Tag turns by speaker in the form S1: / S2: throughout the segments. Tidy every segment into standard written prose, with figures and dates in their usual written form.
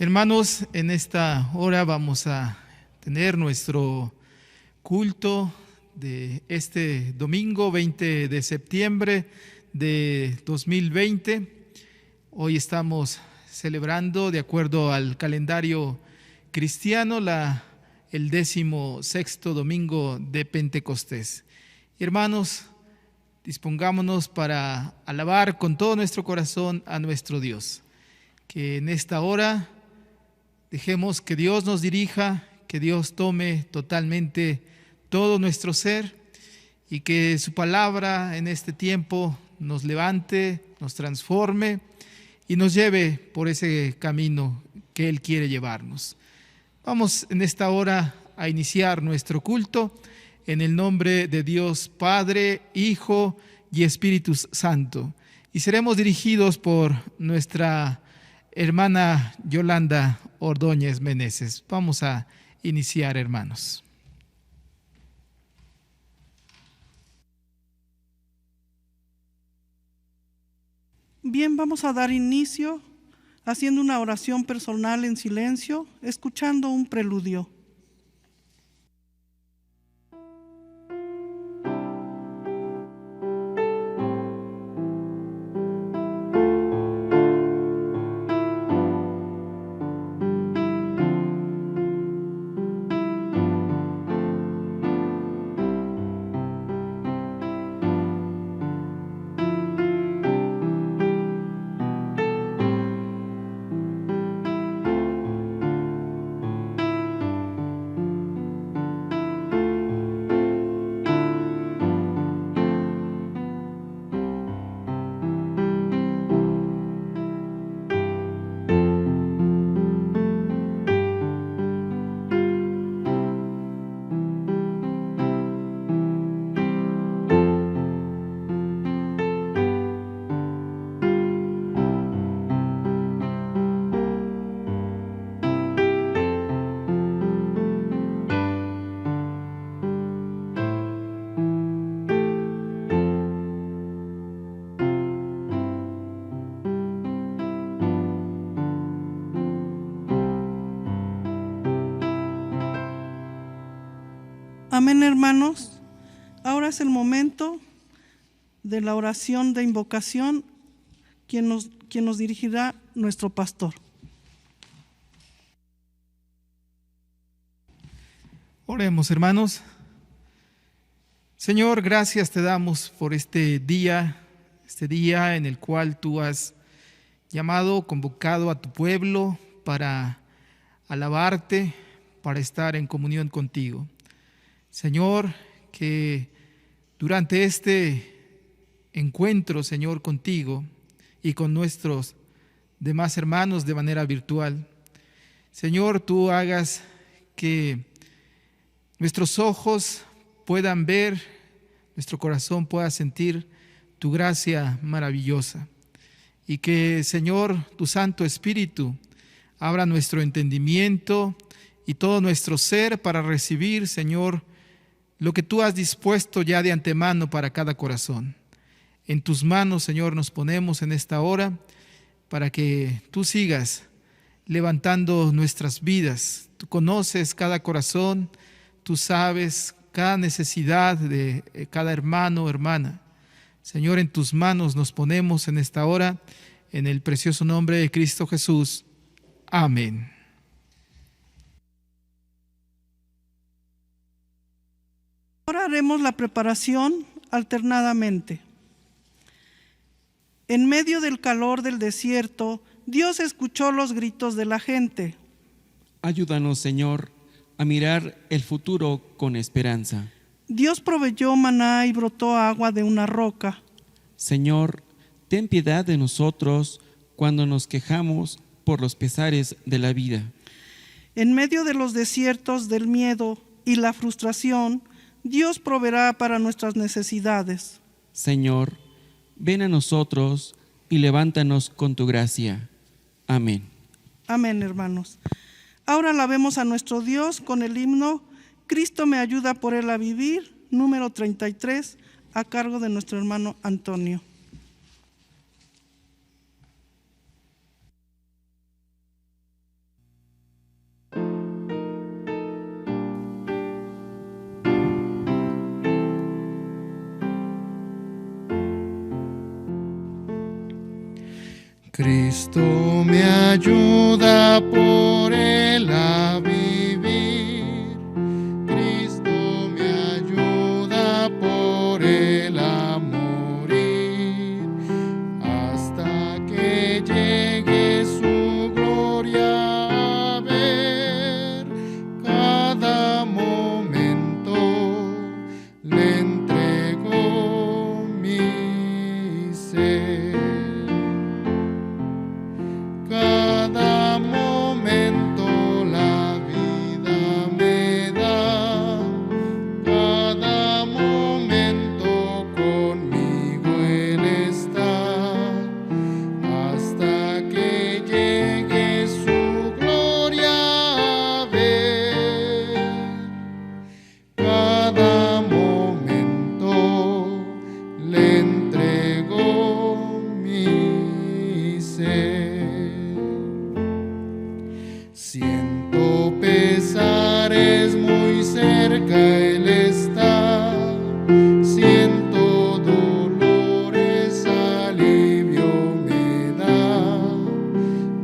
S1: Hermanos, en esta hora vamos a tener nuestro culto de este domingo 20 de septiembre de 2020. Hoy estamos celebrando, de acuerdo al calendario cristiano, el 16º domingo de Pentecostés. Hermanos, dispongámonos para alabar con todo nuestro corazón a nuestro Dios. Que en esta hora dejemos que Dios nos dirija, que Dios tome totalmente todo nuestro ser y que su palabra en este tiempo nos levante, nos transforme y nos lleve por ese camino que Él quiere llevarnos. Vamos en esta hora a iniciar nuestro culto en el nombre de Dios Padre, Hijo y Espíritu Santo. Y seremos dirigidos por nuestra hermana Yolanda Ordóñez Meneses. Vamos a iniciar, hermanos.
S2: Bien, vamos a dar inicio haciendo una oración personal en silencio, escuchando un preludio. Amén, hermanos. Ahora es el momento de la oración de invocación, quien nos dirigirá nuestro pastor.
S1: Oremos, hermanos. Señor, gracias te damos por este día en el cual tú has llamado, convocado a tu pueblo para alabarte, para estar en comunión contigo. Señor, que durante este encuentro, Señor, contigo y con nuestros demás hermanos de manera virtual, Señor, tú hagas que nuestros ojos puedan ver, nuestro corazón pueda sentir tu gracia maravillosa y que, Señor, tu Santo Espíritu abra nuestro entendimiento y todo nuestro ser para recibir, Señor, lo que tú has dispuesto ya de antemano para cada corazón. En tus manos, Señor, nos ponemos en esta hora para que tú sigas levantando nuestras vidas. Tú conoces cada corazón, tú sabes cada necesidad de cada hermano o hermana. Señor, en tus manos nos ponemos en esta hora, en el precioso nombre de Cristo Jesús. Amén.
S2: Ahora haremos la preparación alternadamente. En medio del calor del desierto, Dios escuchó los gritos de la gente.
S3: Ayúdanos, Señor, a mirar el futuro con esperanza.
S2: Dios proveyó maná y brotó agua de una roca.
S3: Señor, ten piedad de nosotros cuando nos quejamos por los pesares de la vida.
S2: En medio de los desiertos del miedo y la frustración, Dios proveerá para nuestras necesidades.
S3: Señor, ven a nosotros y levántanos con tu gracia. Amén.
S2: Amén, hermanos. Ahora alabemos a nuestro Dios con el himno Cristo me ayuda por Él a vivir, número 33, a cargo de nuestro hermano Antonio.
S4: Cristo me ayuda por él a vivir. Cristo me ayuda por él a morir. Hasta que llegue su gloria a ver. Cada momento le entrego mi ser. Cada momento la vida me da, cada momento conmigo Él está, hasta que llegue su gloria a ver. Cada momento le entrego mi ser. Siento pesares, muy cerca Él está. Siento dolores, alivio me da.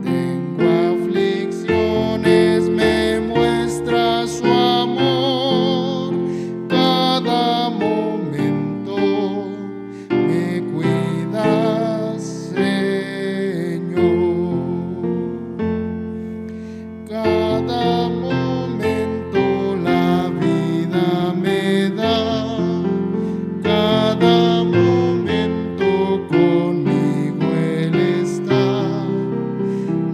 S4: Tengo aflicciones, me muestra su amor. Cada momento me cuidas, Señor. Cada momento la vida me da, cada momento conmigo Él está,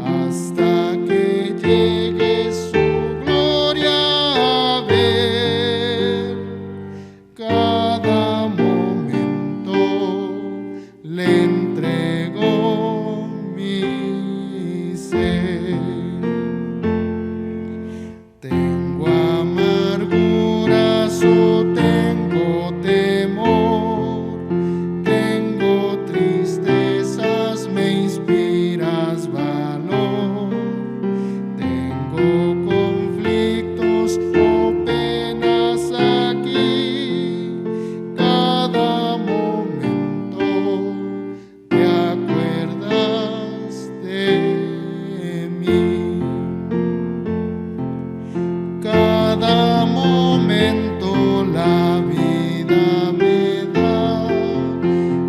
S4: hasta que llegue su gloria a ver. Cada momento le entrego mi ser. Tengo amarguras o tengo temor, tengo tristezas, me inspiras valor. Tengo conflictos o penas aquí, cada momento te acuerdas de mí. Cada momento la vida me da,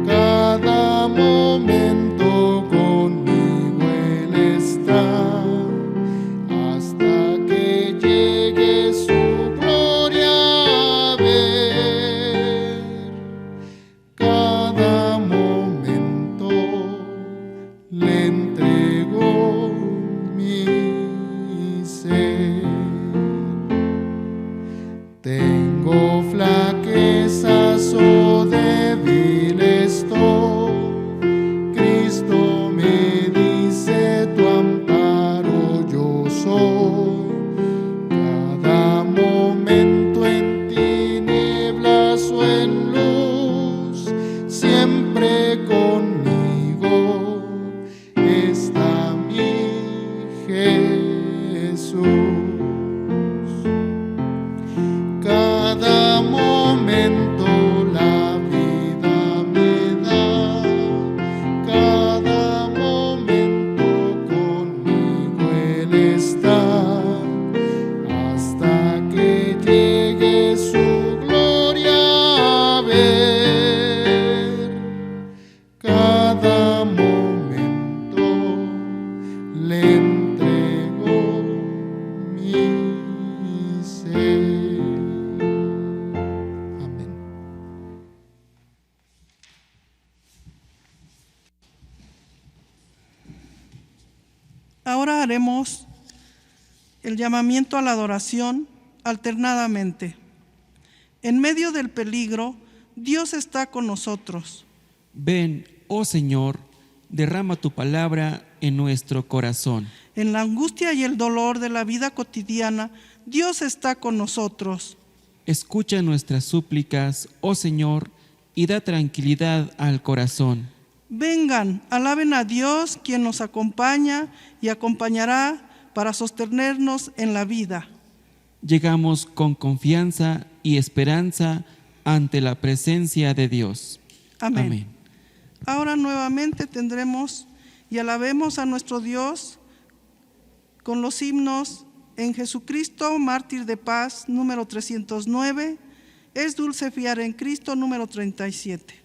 S4: cada momento conmigo Él está, hasta que llegue su gloria a ver. Cada momento le entrego mi ser. Tengo flaquezas o débil estoy, Cristo me dice tu amparo yo soy. Cada momento en tinieblas o en luz, siempre conmigo está mi Jesús. Cada momento la vida me da, cada momento conmigo Él está, hasta que llegue su gloria a ver. Cada momento le entrego mi ser.
S2: Ahora haremos el llamamiento a la adoración alternadamente. En medio del peligro, Dios está con nosotros.
S3: Ven, oh Señor, derrama tu palabra en nuestro corazón.
S2: En la angustia y el dolor de la vida cotidiana, Dios está con nosotros.
S3: Escucha nuestras súplicas, oh Señor, y da tranquilidad al corazón.
S2: Vengan, alaben a Dios, quien nos acompaña y acompañará para sostenernos en la vida.
S3: Llegamos con confianza y esperanza ante la presencia de Dios.
S2: Amén.
S3: Amén.
S2: Ahora nuevamente tendremos y alabemos a nuestro Dios con los himnos En Jesucristo, mártir de paz, número 309, Es dulce fiar en Cristo, número 37.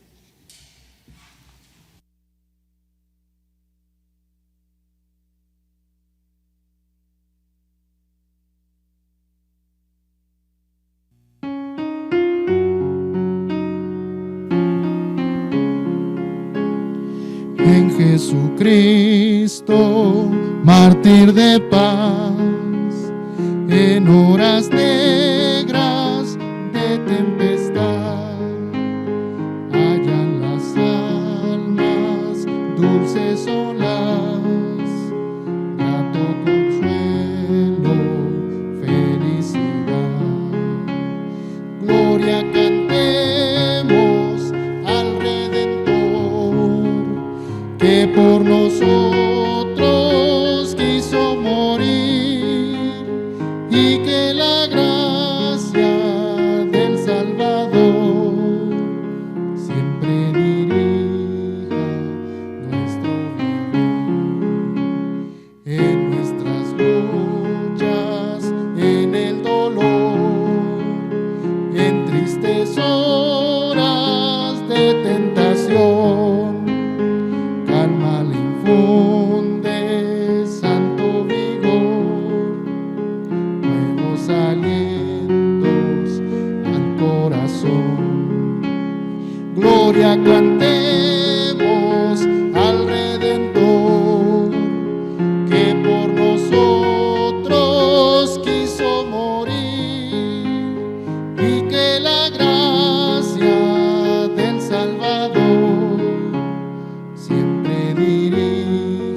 S4: En Jesucristo, mártir de paz, en horas negras de tempestad, hallan las almas dulces olas, grato consuelo, felicidad. Gloria cantemos al Redentor, que por nosotros quiso morir, y que la gracia del Salvador siempre dirija nuestro vivir. En nuestras luchas, en el dolor, en tristes horas de tentación, calma le infunde santo vigor, nuevos alientos al corazón. Gloria cantemos al Redentor, que por nosotros quiso morir, y que la gracia del Salvador siempre dirija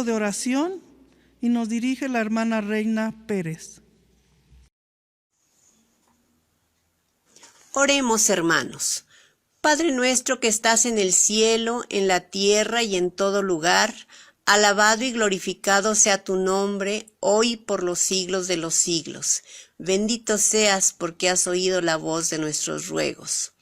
S2: momento de oración y nos dirige la hermana Reina Pérez.
S5: Oremos, hermanos. Padre nuestro que estás en el cielo, en la tierra y en todo lugar, alabado y glorificado sea tu nombre, hoy y por los siglos de los siglos. Bendito seas porque has oído la voz de nuestros ruegos.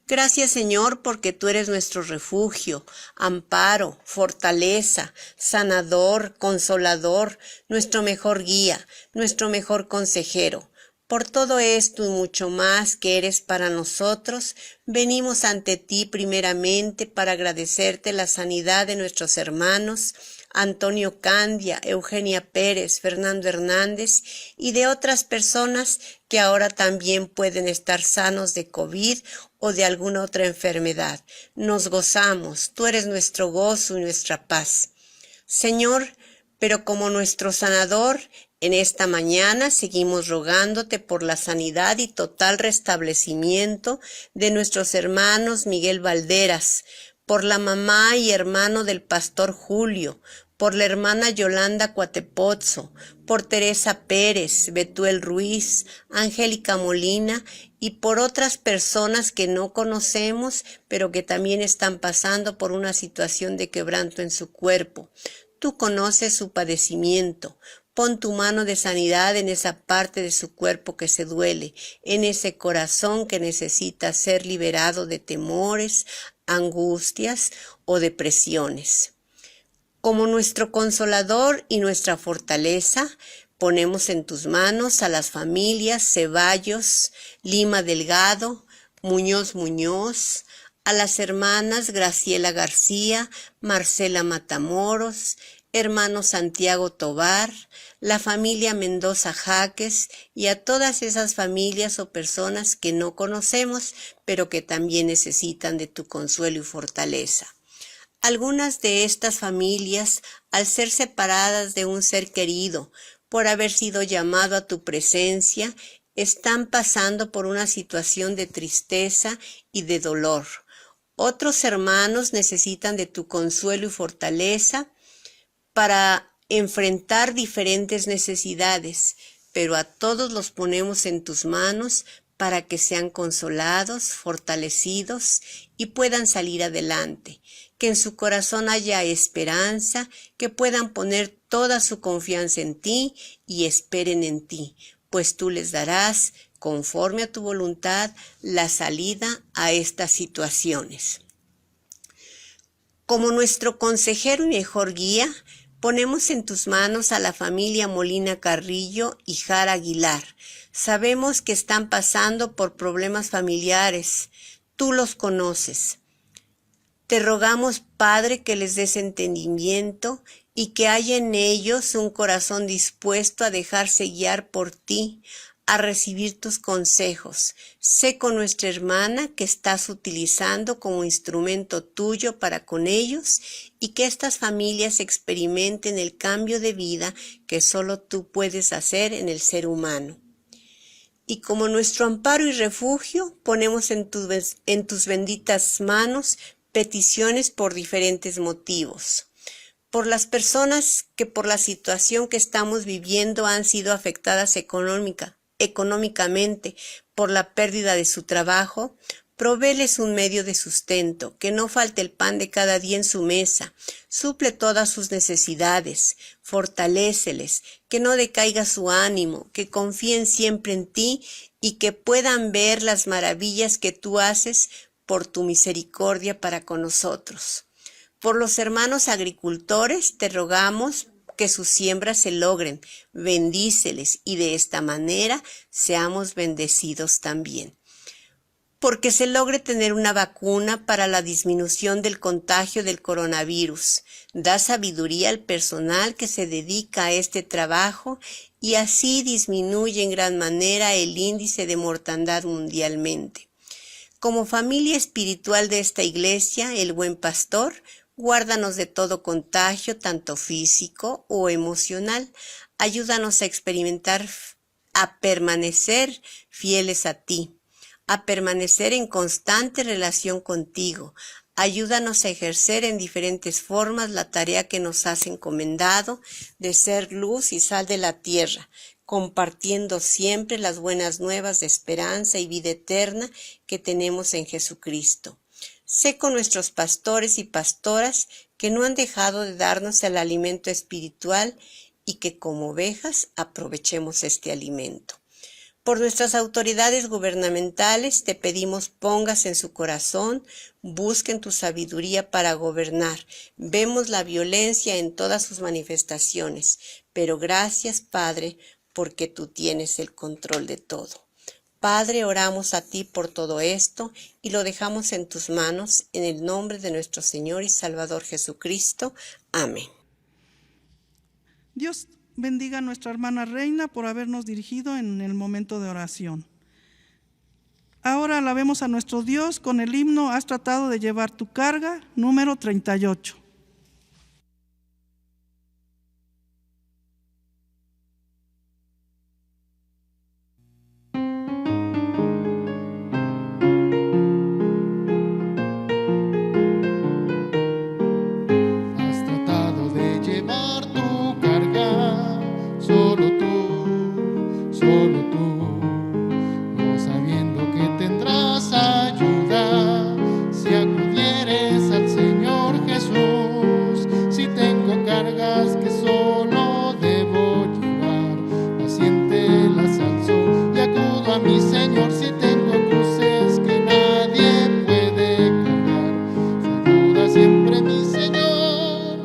S5: Gracias, Señor, porque tú eres nuestro refugio, amparo, fortaleza, sanador, consolador, nuestro mejor guía, nuestro mejor consejero. Por todo esto y mucho más que eres para nosotros, venimos ante ti primeramente para agradecerte la sanidad de nuestros hermanos Antonio Candia, Eugenia Pérez, Fernando Hernández y de otras personas que ahora también pueden estar sanos de COVID o de alguna otra enfermedad. Nos gozamos, tú eres nuestro gozo y nuestra paz. Señor, pero como nuestro sanador, en esta mañana seguimos rogándote por la sanidad y total restablecimiento de nuestros hermanos Miguel Valderas, por la mamá y hermano del pastor Julio, por la hermana Yolanda Cuatepozzo, por Teresa Pérez, Betuel Ruiz, Angélica Molina y por otras personas que no conocemos, pero que también están pasando por una situación de quebranto en su cuerpo. Tú conoces su padecimiento. Pon tu mano de sanidad en esa parte de su cuerpo que se duele, en ese corazón que necesita ser liberado de temores, angustias o depresiones. Como nuestro consolador y nuestra fortaleza, ponemos en tus manos a las familias Ceballos, Lima Delgado, Muñoz Muñoz, a las hermanas Graciela García, Marcela Matamoros, hermano Santiago Tobar, la familia Mendoza Jaques y a todas esas familias o personas que no conocemos, pero que también necesitan de tu consuelo y fortaleza. Algunas de estas familias, al ser separadas de un ser querido, por haber sido llamado a tu presencia, están pasando por una situación de tristeza y de dolor. Otros hermanos necesitan de tu consuelo y fortaleza para enfrentar diferentes necesidades, pero a todos los ponemos en tus manos para que sean consolados, fortalecidos y puedan salir adelante, que en su corazón haya esperanza, que puedan poner toda su confianza en ti y esperen en ti, pues tú les darás, conforme a tu voluntad, la salida a estas situaciones. Como nuestro consejero y mejor guía, ponemos en tus manos a la familia Molina Carrillo y Jara Aguilar. Sabemos que están pasando por problemas familiares. Tú los conoces. Te rogamos, Padre, que les des entendimiento y que haya en ellos un corazón dispuesto a dejarse guiar por ti, a recibir tus consejos. Sé con nuestra hermana que estás utilizando como instrumento tuyo para con ellos y que estas familias experimenten el cambio de vida que solo tú puedes hacer en el ser humano. Y como nuestro amparo y refugio, ponemos en tus benditas manos peticiones por diferentes motivos. Por las personas que por la situación que estamos viviendo han sido afectadas económicamente por la pérdida de su trabajo, provéles un medio de sustento, que no falte el pan de cada día en su mesa, suple todas sus necesidades, fortaléceles, que no decaiga su ánimo, que confíen siempre en ti y que puedan ver las maravillas que tú haces por tu misericordia para con nosotros. Por los hermanos agricultores te rogamos que sus siembras se logren, bendíceles y de esta manera seamos bendecidos también. Porque se logre tener una vacuna para la disminución del contagio del coronavirus. Da sabiduría al personal que se dedica a este trabajo y así disminuye en gran manera el índice de mortandad mundialmente. Como familia espiritual de esta iglesia, el Buen Pastor, guárdanos de todo contagio, tanto físico o emocional. Ayúdanos a permanecer fieles a ti, a permanecer en constante relación contigo, Ayúdanos a ejercer en diferentes formas la tarea que nos has encomendado de ser luz y sal de la tierra, compartiendo siempre las buenas nuevas de esperanza y vida eterna que tenemos en Jesucristo. Sé con nuestros pastores y pastoras que no han dejado de darnos el alimento espiritual y que como ovejas aprovechemos este alimento. Por nuestras autoridades gubernamentales te pedimos pongas en su corazón, busquen tu sabiduría para gobernar. Vemos la violencia en todas sus manifestaciones, pero gracias, Padre, porque tú tienes el control de todo. Padre, oramos a ti por todo esto y lo dejamos en tus manos, en el nombre de nuestro Señor y Salvador Jesucristo. Amén.
S2: Dios bendiga a nuestra hermana Reina por habernos dirigido en el momento de oración. Ahora alabemos a nuestro Dios con el himno Has tratado de llevar tu carga, número 38.
S4: Has tratado de llevar tu carga, solo tú, no sabiendo que tendrás ayuda si acudieres al Señor Jesús. Si tengo cargas que solo debo llevar, paciente las alzo y acudo a mi Señor. Si tengo cruces que nadie puede cargar, su ayuda siempre mi Señor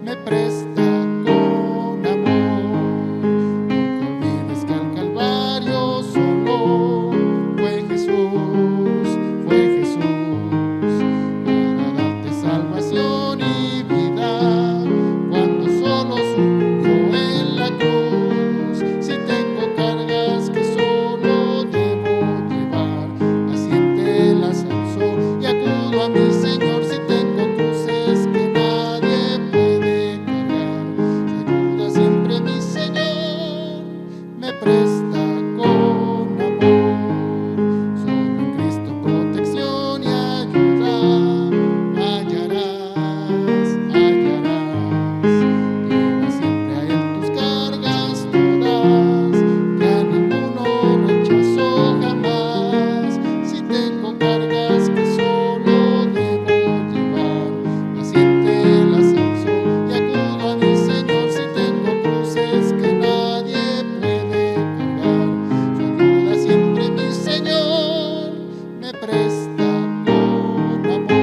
S4: me presta con amor. Nunca olvides que al Calvario solo fue Jesús, para darte salvación y vida, cuando solo sucumbió en la cruz. Si tengo cargas que solo debo llevar, paciente las alzo y acudo a mi Señor. Si tengo cruces que nadie puede cargar, su ayuda siempre mi Señor me presta con amor. Solo en Cristo protección y ayuda hallarás. Lleva siempre a Él tus cargas todas, que a ninguno rechazó jamás. Si tengo cargas que solo debo llevar, paciente las alzo y acudo a mi Señor. Si tengo cruces que nadie puede cargar, su ayuda siempre mi Señor me presta con amor.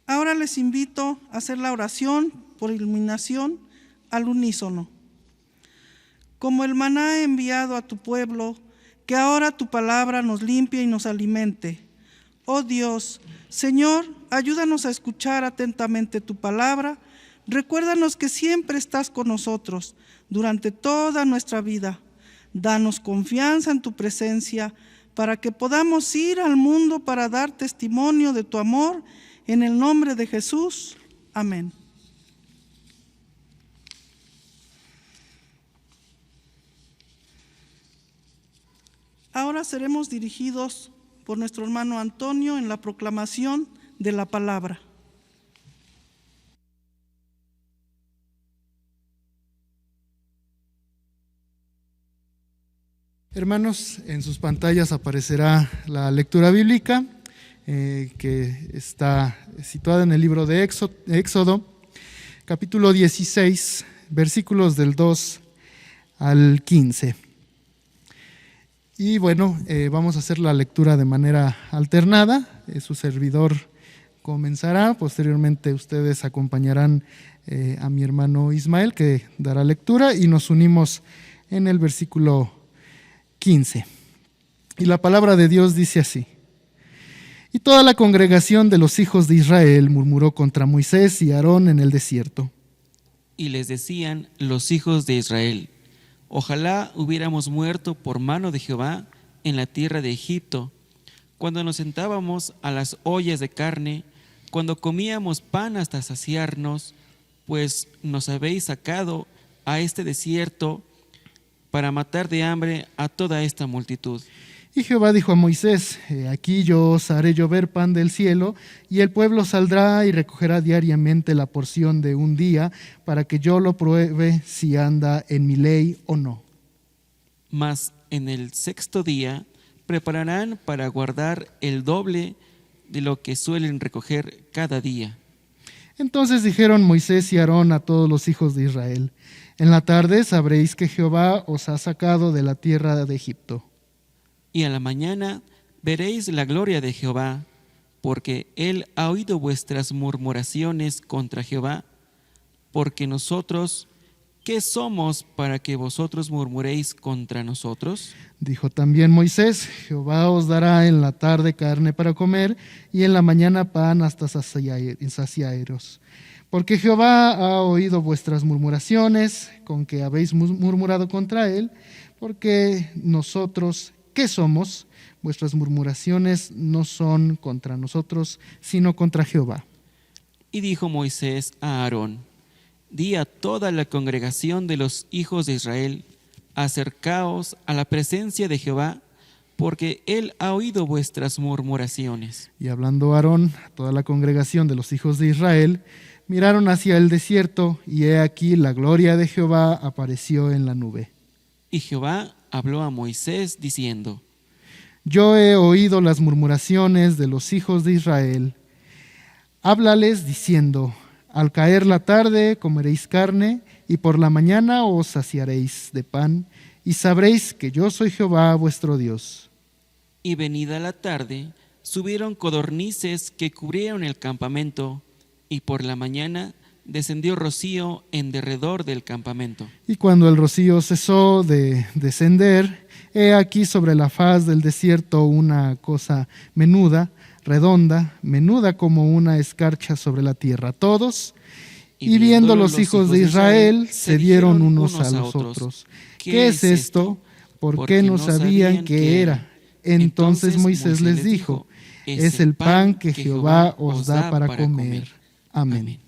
S2: Ahora les invito a hacer la oración por iluminación al unísono. Como el maná enviado a tu pueblo, que ahora tu palabra nos limpie y nos alimente. Oh Dios, Señor, ayúdanos a escuchar atentamente tu palabra. Recuérdanos que siempre estás con nosotros durante toda nuestra vida. Danos confianza en tu presencia para que podamos ir al mundo para dar testimonio de tu amor. En el nombre de Jesús. Amén. Ahora seremos dirigidos por nuestro hermano Antonio en la proclamación de la palabra.
S1: Hermanos, en sus pantallas aparecerá la lectura bíblica que está situada en el libro de Éxodo, capítulo 16, versículos del 2 al 15. Y bueno, vamos a hacer la lectura de manera alternada. Su servidor comenzará, posteriormente ustedes acompañarán a mi hermano Ismael, que dará lectura, y nos unimos en el versículo 15. Y la palabra de Dios dice así: y toda la congregación de los hijos de Israel murmuró contra Moisés y Aarón en el desierto.
S3: Y les decían los hijos de Israel: ojalá hubiéramos muerto por mano de Jehová en la tierra de Egipto, cuando nos sentábamos a las ollas de carne, cuando comíamos pan hasta saciarnos, pues nos habéis sacado a este desierto para matar de hambre a toda esta multitud.
S4: Y Jehová dijo a Moisés: aquí yo os haré llover pan del cielo, y el pueblo saldrá y recogerá diariamente la porción de un día, para que yo lo pruebe si anda en mi ley o no.
S3: Mas en el sexto día prepararán para guardar el doble de lo que suelen recoger cada día.
S4: Entonces dijeron Moisés y Aarón a todos los hijos de Israel: en la tarde sabréis que Jehová os ha sacado de la tierra de Egipto.
S3: Y a la mañana veréis la gloria de Jehová, porque él ha oído vuestras murmuraciones contra Jehová. Porque nosotros, ¿qué somos para que vosotros murmuréis contra nosotros?
S4: Dijo también Moisés: Jehová os dará en la tarde carne para comer, y en la mañana pan hasta saciaeros. Porque Jehová ha oído vuestras murmuraciones, con que habéis murmurado contra él. Porque nosotros, ¿qué somos? Vuestras murmuraciones no son contra nosotros, sino contra Jehová.
S3: Y dijo Moisés a Aarón: di a toda la congregación de los hijos de Israel: acercaos a la presencia de Jehová, porque él ha oído vuestras murmuraciones.
S4: Y hablando Aarón a toda la congregación de los hijos de Israel, miraron hacia el desierto, y he aquí la gloria de Jehová apareció en la nube.
S3: Y Jehová habló a Moisés diciendo:
S4: yo he oído las murmuraciones de los hijos de Israel. Háblales diciendo: al caer la tarde comeréis carne, y por la mañana os saciaréis de pan, y sabréis que yo soy Jehová vuestro Dios.
S3: Y venida la tarde, subieron codornices que cubrieron el campamento, y por la mañana descendió rocío en derredor del campamento.
S4: Y cuando el rocío cesó de descender, he aquí sobre la faz del desierto una cosa menuda, redonda, menuda como una escarcha sobre la tierra. Todos, y viendo los hijos de Israel, se dieron unos a los otros: ¿qué es esto? ¿Por qué no sabían qué era? Entonces Moisés les dijo: es el pan que Jehová os da para comer. Amén.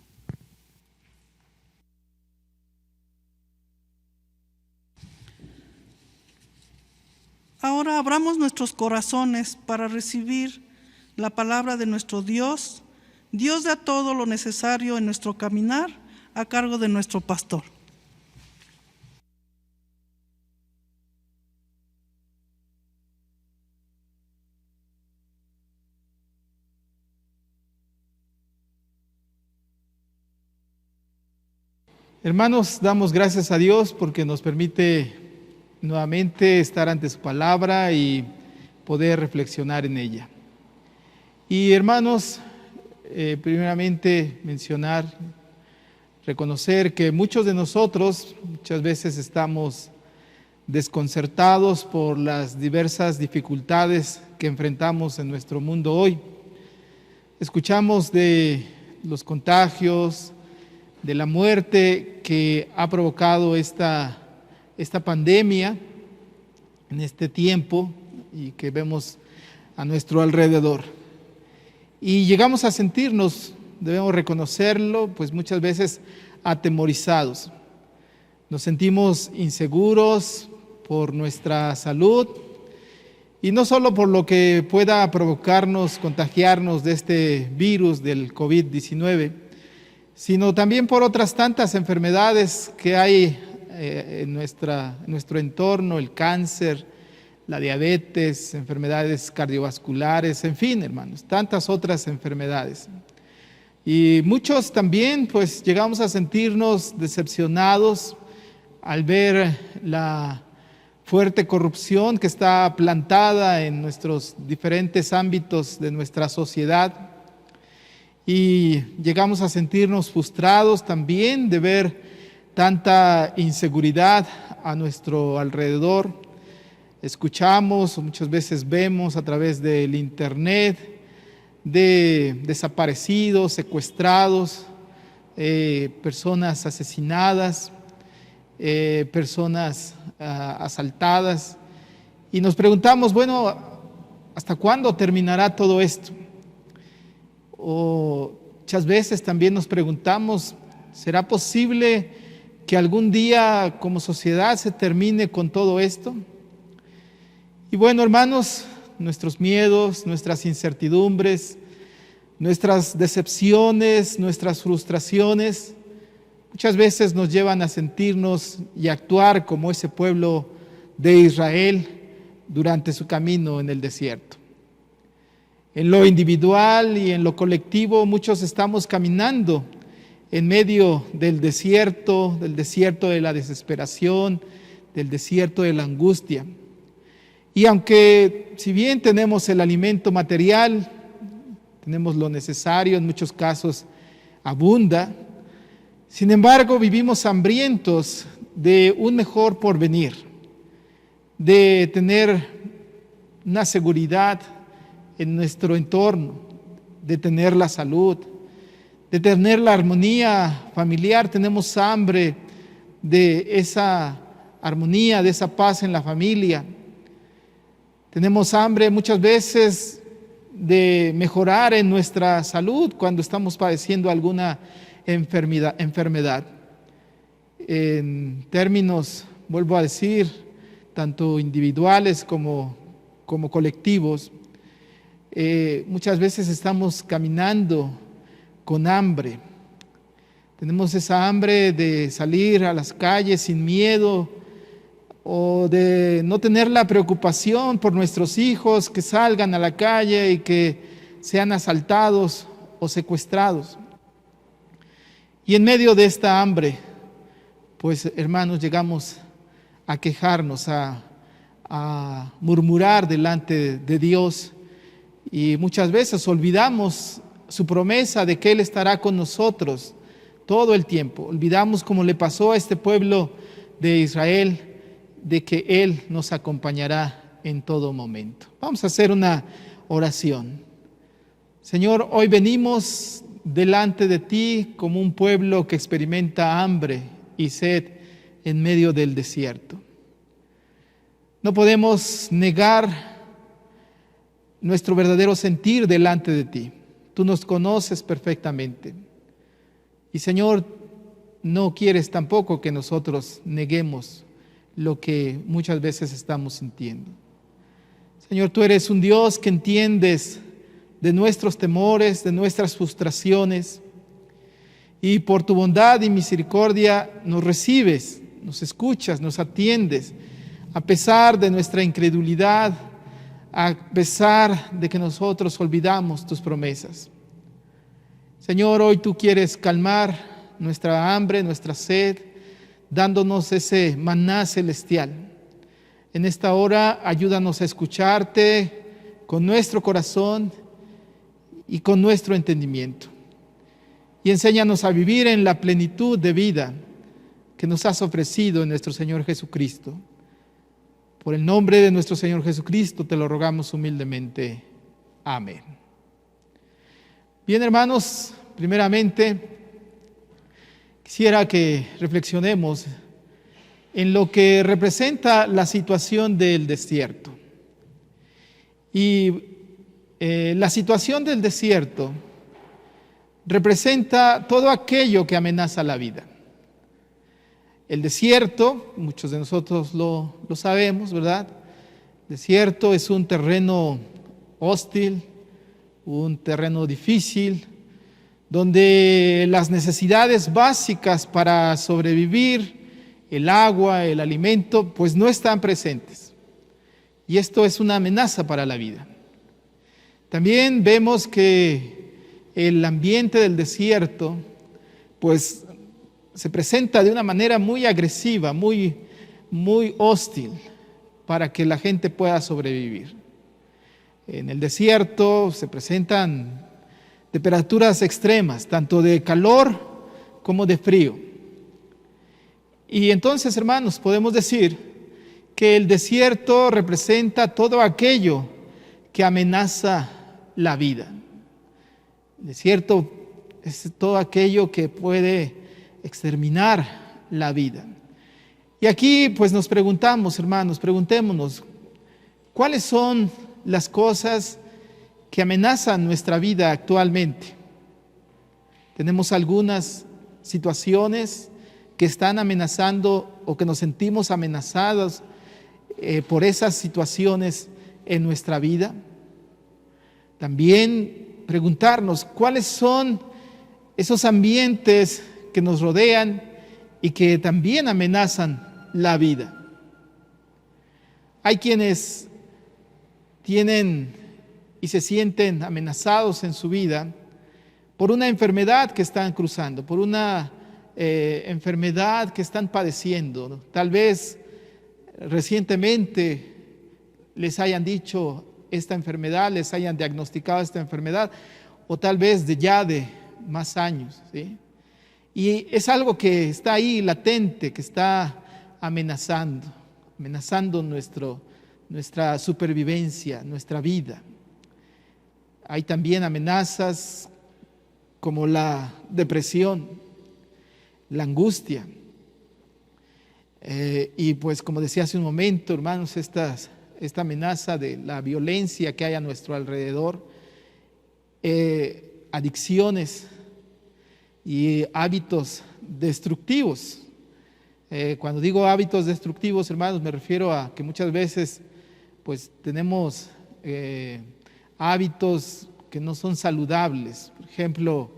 S2: Ahora abramos nuestros corazones para recibir la palabra de nuestro Dios. Dios da todo lo necesario en nuestro caminar a cargo de nuestro pastor.
S1: Hermanos, damos gracias a Dios porque nos permite nuevamente estar ante su palabra y poder reflexionar en ella. Y hermanos, primeramente mencionar, reconocer que muchos de nosotros muchas veces estamos desconcertados por las diversas dificultades que enfrentamos en nuestro mundo hoy. Escuchamos de los contagios, de la muerte que ha provocado esta pandemia en este tiempo y que vemos a nuestro alrededor. Y llegamos a sentirnos, debemos reconocerlo, pues muchas veces atemorizados. Nos sentimos inseguros por nuestra salud y no solo por lo que pueda provocarnos, contagiarnos de este virus del COVID-19, sino también por otras tantas enfermedades que hay en nuestro entorno: el cáncer, la diabetes, enfermedades cardiovasculares, en fin, hermanos, tantas otras enfermedades. Y muchos también pues llegamos a sentirnos decepcionados al ver la fuerte corrupción que está plantada en nuestros diferentes ámbitos de nuestra sociedad. Y llegamos a sentirnos frustrados también de ver tanta inseguridad a nuestro alrededor. Escuchamos o muchas veces vemos a través del internet de desaparecidos, secuestrados, personas asesinadas, personas asaltadas. Y nos preguntamos, bueno, ¿hasta cuándo terminará todo esto? O muchas veces también nos preguntamos ¿Será posible que algún día como sociedad se termine con todo esto? Y bueno, hermanos, nuestros miedos, nuestras incertidumbres, nuestras decepciones, nuestras frustraciones, muchas veces nos llevan a sentirnos y actuar como ese pueblo de Israel durante su camino en el desierto. En lo individual y en lo colectivo, muchos estamos caminando en medio del desierto de la desesperación, del desierto de la angustia. Y aunque si bien tenemos el alimento material, tenemos lo necesario, en muchos casos abunda, sin embargo vivimos hambrientos de un mejor porvenir, de tener una seguridad en nuestro entorno, de tener la salud, de tener la armonía familiar. Tenemos hambre de esa armonía, de esa paz en la familia. Tenemos hambre muchas veces de mejorar en nuestra salud cuando estamos padeciendo alguna enfermedad. En términos, vuelvo a decir, tanto individuales como colectivos, muchas veces estamos caminando con hambre. Tenemos esa hambre de salir a las calles sin miedo, o de no tener la preocupación por nuestros hijos que salgan a la calle y que sean asaltados o secuestrados. Y en medio de esta hambre, pues hermanos, llegamos a quejarnos, a murmurar delante de Dios, y muchas veces olvidamos su promesa de que Él estará con nosotros todo el tiempo. Olvidamos, como le pasó a este pueblo de Israel, de que Él nos acompañará en todo momento. Vamos a hacer una oración. Señor, hoy venimos delante de ti como un pueblo que experimenta hambre y sed en medio del desierto. No podemos negar nuestro verdadero sentir delante de ti. Tú nos conoces perfectamente. Y Señor, no quieres tampoco que nosotros neguemos lo que muchas veces estamos sintiendo. Señor, tú eres un Dios que entiendes de nuestros temores, de nuestras frustraciones, y por tu bondad y misericordia nos recibes, nos escuchas, nos atiendes, a pesar de nuestra incredulidad, a pesar de que nosotros olvidamos tus promesas. Señor, hoy tú quieres calmar nuestra hambre, nuestra sed, dándonos ese maná celestial. En esta hora, ayúdanos a escucharte con nuestro corazón y con nuestro entendimiento. Y enséñanos a vivir en la plenitud de vida que nos has ofrecido en nuestro Señor Jesucristo. Por el nombre de nuestro Señor Jesucristo te lo rogamos humildemente. Amén. Bien, hermanos, primeramente quisiera que reflexionemos en lo que representa la situación del desierto. Y la situación del desierto representa todo aquello que amenaza la vida. El desierto, muchos de nosotros lo sabemos, ¿verdad? El desierto es un terreno hostil, un terreno difícil, donde las necesidades básicas para sobrevivir, el agua, el alimento, pues no están presentes. Y esto es una amenaza para la vida. También vemos que el ambiente del desierto, pues se presenta de una manera muy agresiva, muy hostil, para que la gente pueda sobrevivir. En el desierto se presentan temperaturas extremas, tanto de calor como de frío. Y entonces, hermanos, podemos decir que el desierto representa todo aquello que amenaza la vida. El desierto es todo aquello que puede exterminar la vida. Y aquí pues nos preguntamos, hermanos, preguntémonos, ¿cuáles son las cosas que amenazan nuestra vida actualmente? Tenemos algunas situaciones que están amenazando o que nos sentimos amenazados por esas situaciones en nuestra vida. También preguntarnos cuáles son esos ambientes que nos rodean y que también amenazan la vida. Hay quienes tienen y se sienten amenazados en su vida por una enfermedad que están cruzando, por una enfermedad que están padeciendo, ¿no? Tal vez recientemente les hayan dicho esta enfermedad, les hayan diagnosticado esta enfermedad, o tal vez de más años, ¿sí? Y es algo que está ahí latente, que está amenazando nuestra supervivencia, nuestra vida. Hay también amenazas como la depresión, la angustia. Y pues como decía hace un momento, hermanos, esta amenaza de la violencia que hay a nuestro alrededor, adicciones y hábitos destructivos. Cuando digo hábitos destructivos, hermanos, me refiero a que muchas veces pues tenemos hábitos que no son saludables. Por ejemplo,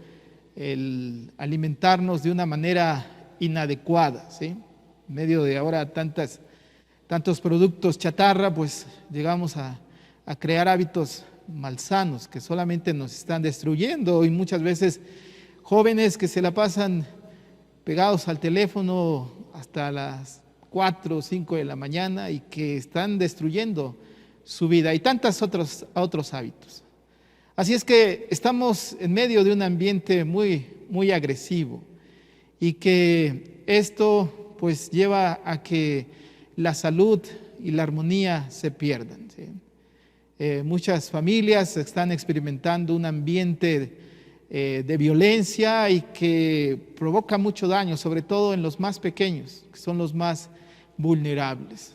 S1: el alimentarnos de una manera inadecuada, ¿sí? En medio de ahora tantos productos chatarra, pues llegamos a crear hábitos malsanos que solamente nos están destruyendo, y muchas veces jóvenes que se la pasan pegados al teléfono hasta las 4 o 5 de la mañana y que están destruyendo su vida, y tantos otros hábitos. Así es que estamos en medio de un ambiente muy, muy agresivo, y que esto pues lleva a que la salud y la armonía se pierdan, ¿sí? Muchas familias están experimentando un ambiente de violencia y que provoca mucho daño, sobre todo en los más pequeños, que son los más vulnerables.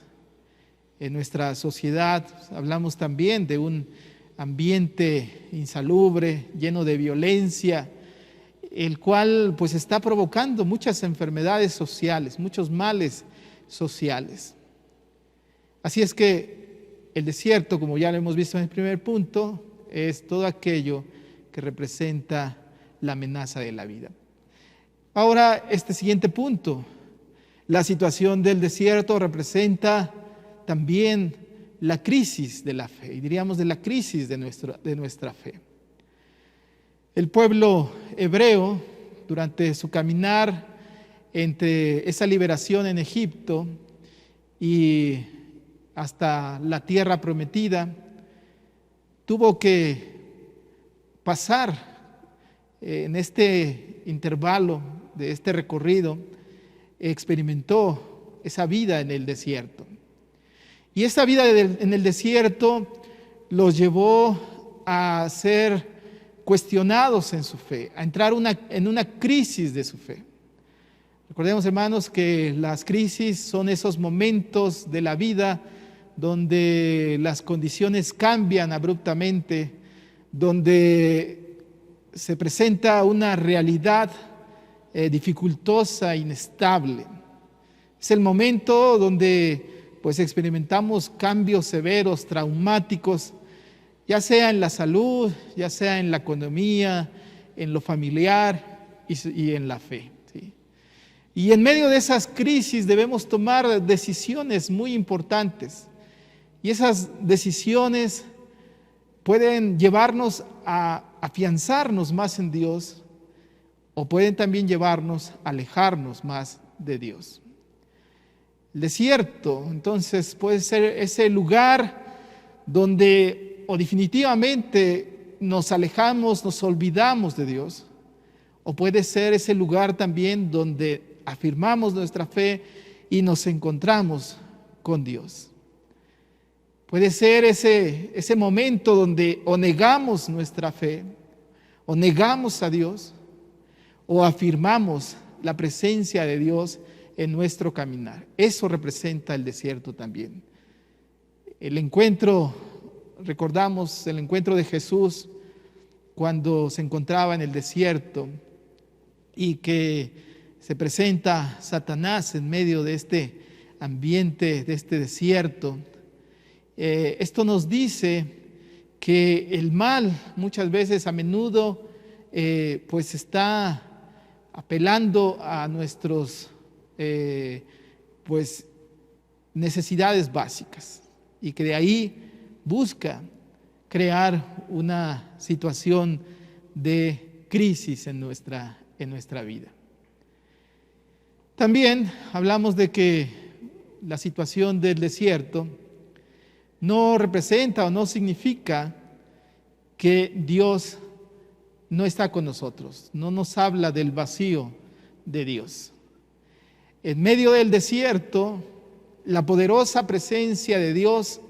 S1: En nuestra sociedad hablamos también de un ambiente insalubre, lleno de violencia, el cual pues está provocando muchas enfermedades sociales, muchos males sociales. Así es que el desierto, como ya lo hemos visto en el primer punto, es todo aquello que representa la amenaza de la vida. Ahora, este siguiente punto, la situación del desierto representa también la crisis de la fe, y diríamos de la crisis de nuestra fe. El pueblo hebreo, durante su caminar entre esa liberación en Egipto y hasta la tierra prometida, tuvo que pasar en este intervalo de este recorrido, experimentó esa vida en el desierto. Y esa vida en el desierto los llevó a ser cuestionados en su fe, a entrar en una crisis de su fe. Recordemos, hermanos, que las crisis son esos momentos de la vida donde las condiciones cambian abruptamente, donde se presenta una realidad dificultosa, inestable. Es el momento donde pues experimentamos cambios severos, traumáticos, ya sea en la salud, ya sea en la economía, en lo familiar y en la fe, ¿sí? Y en medio de esas crisis debemos tomar decisiones muy importantes. Y esas decisiones pueden llevarnos a afianzarnos más en Dios, o pueden también llevarnos a alejarnos más de Dios. El desierto, entonces, puede ser ese lugar donde o definitivamente nos alejamos, nos olvidamos de Dios, o puede ser ese lugar también donde afirmamos nuestra fe y nos encontramos con Dios. Puede ser ese momento donde o negamos nuestra fe, o negamos a Dios, o afirmamos la presencia de Dios en nuestro caminar. Eso representa el desierto también. Recordamos el encuentro de Jesús cuando se encontraba en el desierto y que se presenta Satanás en medio de este ambiente, de este desierto. Esto nos dice que el mal muchas veces, a menudo, pues está apelando a nuestros pues necesidades básicas, y que de ahí busca crear una situación de crisis en nuestra vida. También hablamos de que la situación del desierto no representa o no significa que Dios no está con nosotros, no nos habla del vacío de Dios. En medio del desierto, la poderosa presencia de Dios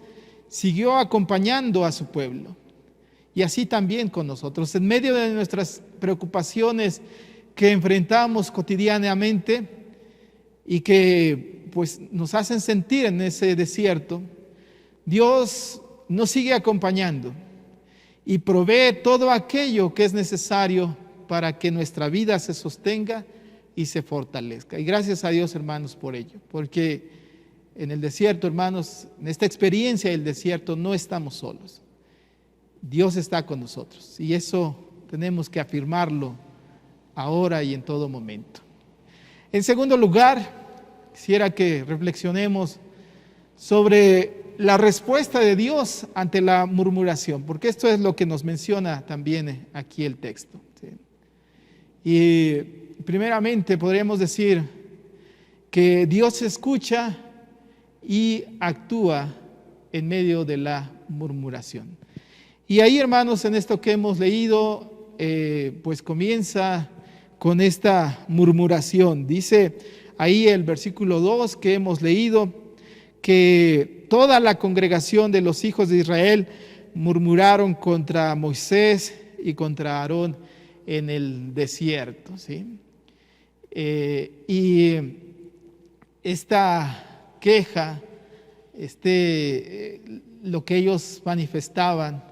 S1: siguió acompañando a su pueblo, y así también con nosotros. En medio de nuestras preocupaciones que enfrentamos cotidianamente y que pues nos hacen sentir en ese desierto, Dios nos sigue acompañando y provee todo aquello que es necesario para que nuestra vida se sostenga y se fortalezca. Y gracias a Dios, hermanos, por ello, porque en el desierto, hermanos, en esta experiencia del desierto no estamos solos. Dios está con nosotros, y eso tenemos que afirmarlo ahora y en todo momento. En segundo lugar, quisiera que reflexionemos sobre la respuesta de Dios ante la murmuración, porque esto es lo que nos menciona también aquí el texto, ¿sí? Y primeramente podríamos decir que Dios escucha y actúa en medio de la murmuración. Y ahí, hermanos, en esto que hemos leído, pues comienza con esta murmuración. Dice ahí el versículo 2 que hemos leído, que toda la congregación de los hijos de Israel murmuraron contra Moisés y contra Aarón en el desierto, ¿sí? Y esta queja, lo que ellos manifestaban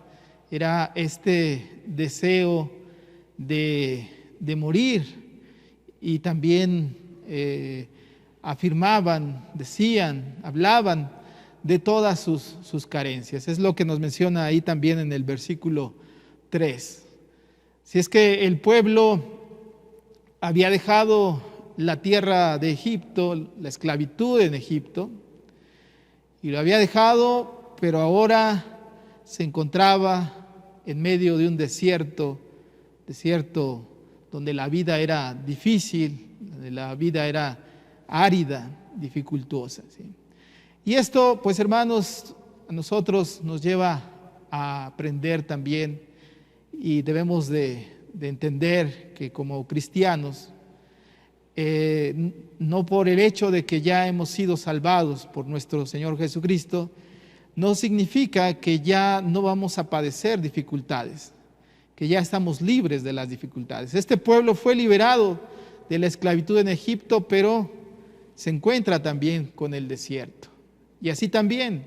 S1: era este deseo de morir, y también afirmaban, decían, hablaban de todas sus carencias. Es lo que nos menciona ahí también en el versículo 3. Si es que el pueblo había dejado la tierra de Egipto, la esclavitud en Egipto, y lo había dejado, pero ahora se encontraba en medio de un desierto donde la vida era difícil, donde la vida era árida, dificultosa, ¿sí? Y esto, pues, hermanos, a nosotros nos lleva a aprender también, y debemos de entender que como cristianos, no por el hecho de que ya hemos sido salvados por nuestro Señor Jesucristo, no significa que ya no vamos a padecer dificultades, que ya estamos libres de las dificultades. Este pueblo fue liberado de la esclavitud en Egipto, pero se encuentra también con el desierto. Y así también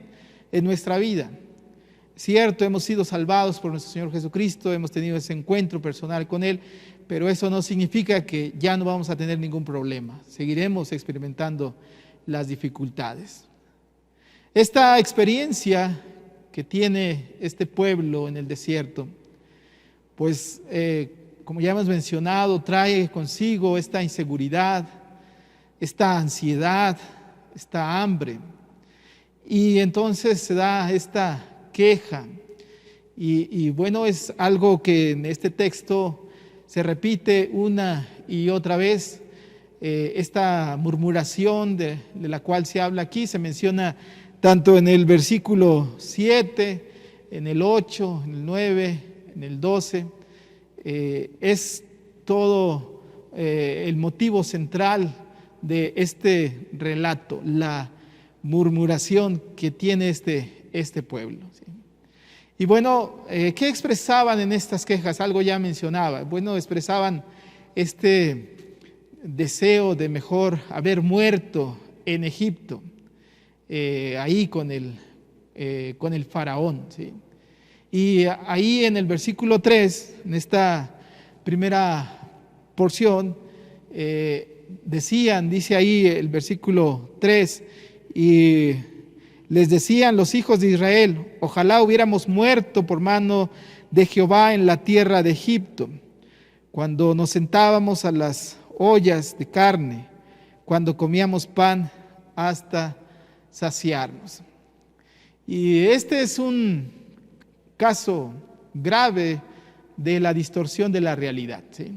S1: en nuestra vida. Cierto, hemos sido salvados por nuestro Señor Jesucristo, hemos tenido ese encuentro personal con Él, pero eso no significa que ya no vamos a tener ningún problema. Seguiremos experimentando las dificultades. Esta experiencia que tiene este pueblo en el desierto, pues como ya hemos mencionado, trae consigo esta inseguridad, esta ansiedad, esta hambre. Y entonces se da esta queja. Y bueno, es algo que en este texto se repite una y otra vez. Esta murmuración de la cual se habla aquí se menciona tanto en el versículo 7, en el 8, en el 9, en el 12. Es todo el motivo central de este relato, la murmuración que tiene este pueblo, ¿sí? Y bueno, ¿qué expresaban en estas quejas? Algo ya mencionaba. Bueno, expresaban este deseo de mejor haber muerto en Egipto, ahí con el faraón, ¿sí? Y ahí en el versículo 3, en esta primera porción, dice ahí el versículo 3, y les decían los hijos de Israel: ojalá hubiéramos muerto por mano de Jehová en la tierra de Egipto, cuando nos sentábamos a las ollas de carne, cuando comíamos pan hasta saciarnos. Y este es un caso grave de la distorsión de la realidad, ¿sí?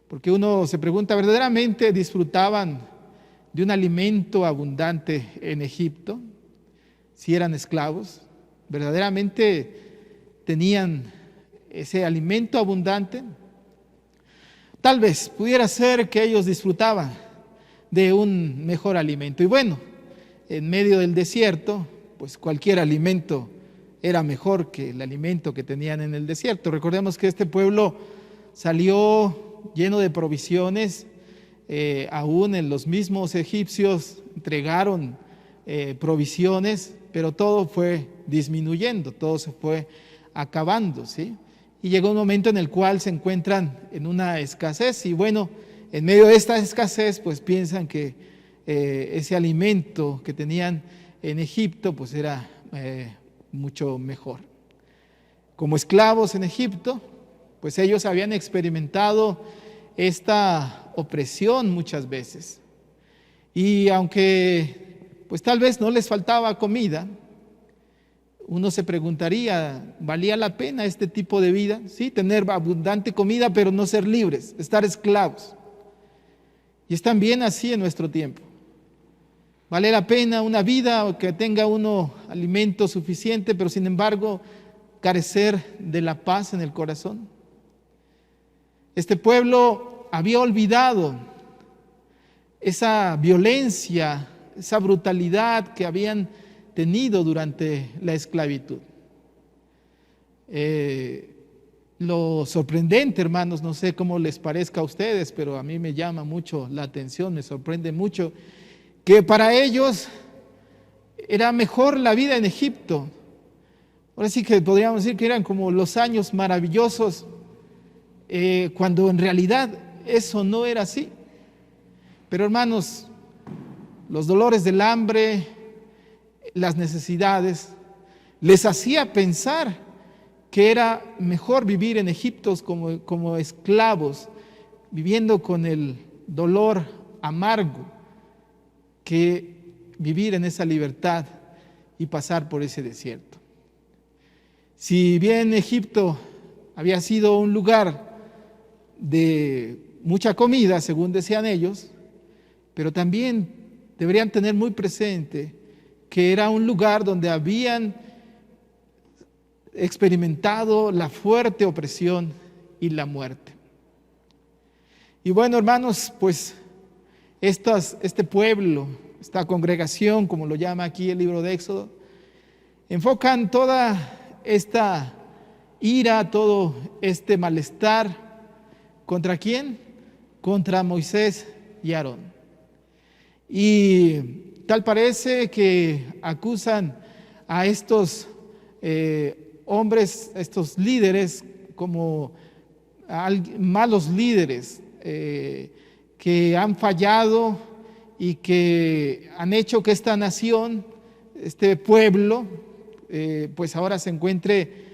S1: Porque uno se pregunta, ¿verdaderamente disfrutaban de un alimento abundante en Egipto? Si eran esclavos, ¿verdaderamente tenían ese alimento abundante? Tal vez pudiera ser que ellos disfrutaban de un mejor alimento. Y bueno, en medio del desierto, pues cualquier alimento era mejor que el alimento que tenían en el desierto. Recordemos que este pueblo salió lleno de provisiones, aún en los mismos egipcios entregaron provisiones, pero todo fue disminuyendo, todo se fue acabando, ¿sí? Y llegó un momento en el cual se encuentran en una escasez, y bueno, en medio de esta escasez, pues piensan que ese alimento que tenían en Egipto, pues era mucho mejor. Como esclavos en Egipto, pues ellos habían experimentado esta opresión muchas veces. Y aunque pues tal vez no les faltaba comida, uno se preguntaría, ¿valía la pena este tipo de vida? Sí, tener abundante comida, pero no ser libres, estar esclavos. Y es también así en nuestro tiempo. ¿Vale la pena una vida que tenga uno alimento suficiente, pero sin embargo carecer de la paz en el corazón? Este pueblo había olvidado esa violencia, esa brutalidad que habían tenido durante la esclavitud. Lo sorprendente, hermanos, no sé cómo les parezca a ustedes, pero a mí me llama mucho la atención, me sorprende mucho, que para ellos era mejor la vida en Egipto. Ahora sí que podríamos decir que eran como los años maravillosos, cuando en realidad eso no era así. Pero hermanos, los dolores del hambre, las necesidades, les hacía pensar que era mejor vivir en Egipto como esclavos, viviendo con el dolor amargo, que vivir en esa libertad y pasar por ese desierto. Si bien Egipto había sido un lugar de mucha comida, según decían ellos, pero también deberían tener muy presente que era un lugar donde habían experimentado la fuerte opresión y la muerte. Y bueno, hermanos, pues este pueblo, esta congregación, como lo llama aquí el libro de Éxodo, enfocan toda esta ira, todo este malestar, ¿contra quién? Contra Moisés y Aarón. Y tal parece que acusan a estos hombres, estos líderes, como malos líderes que han fallado y que han hecho que esta nación, este pueblo, pues ahora se encuentre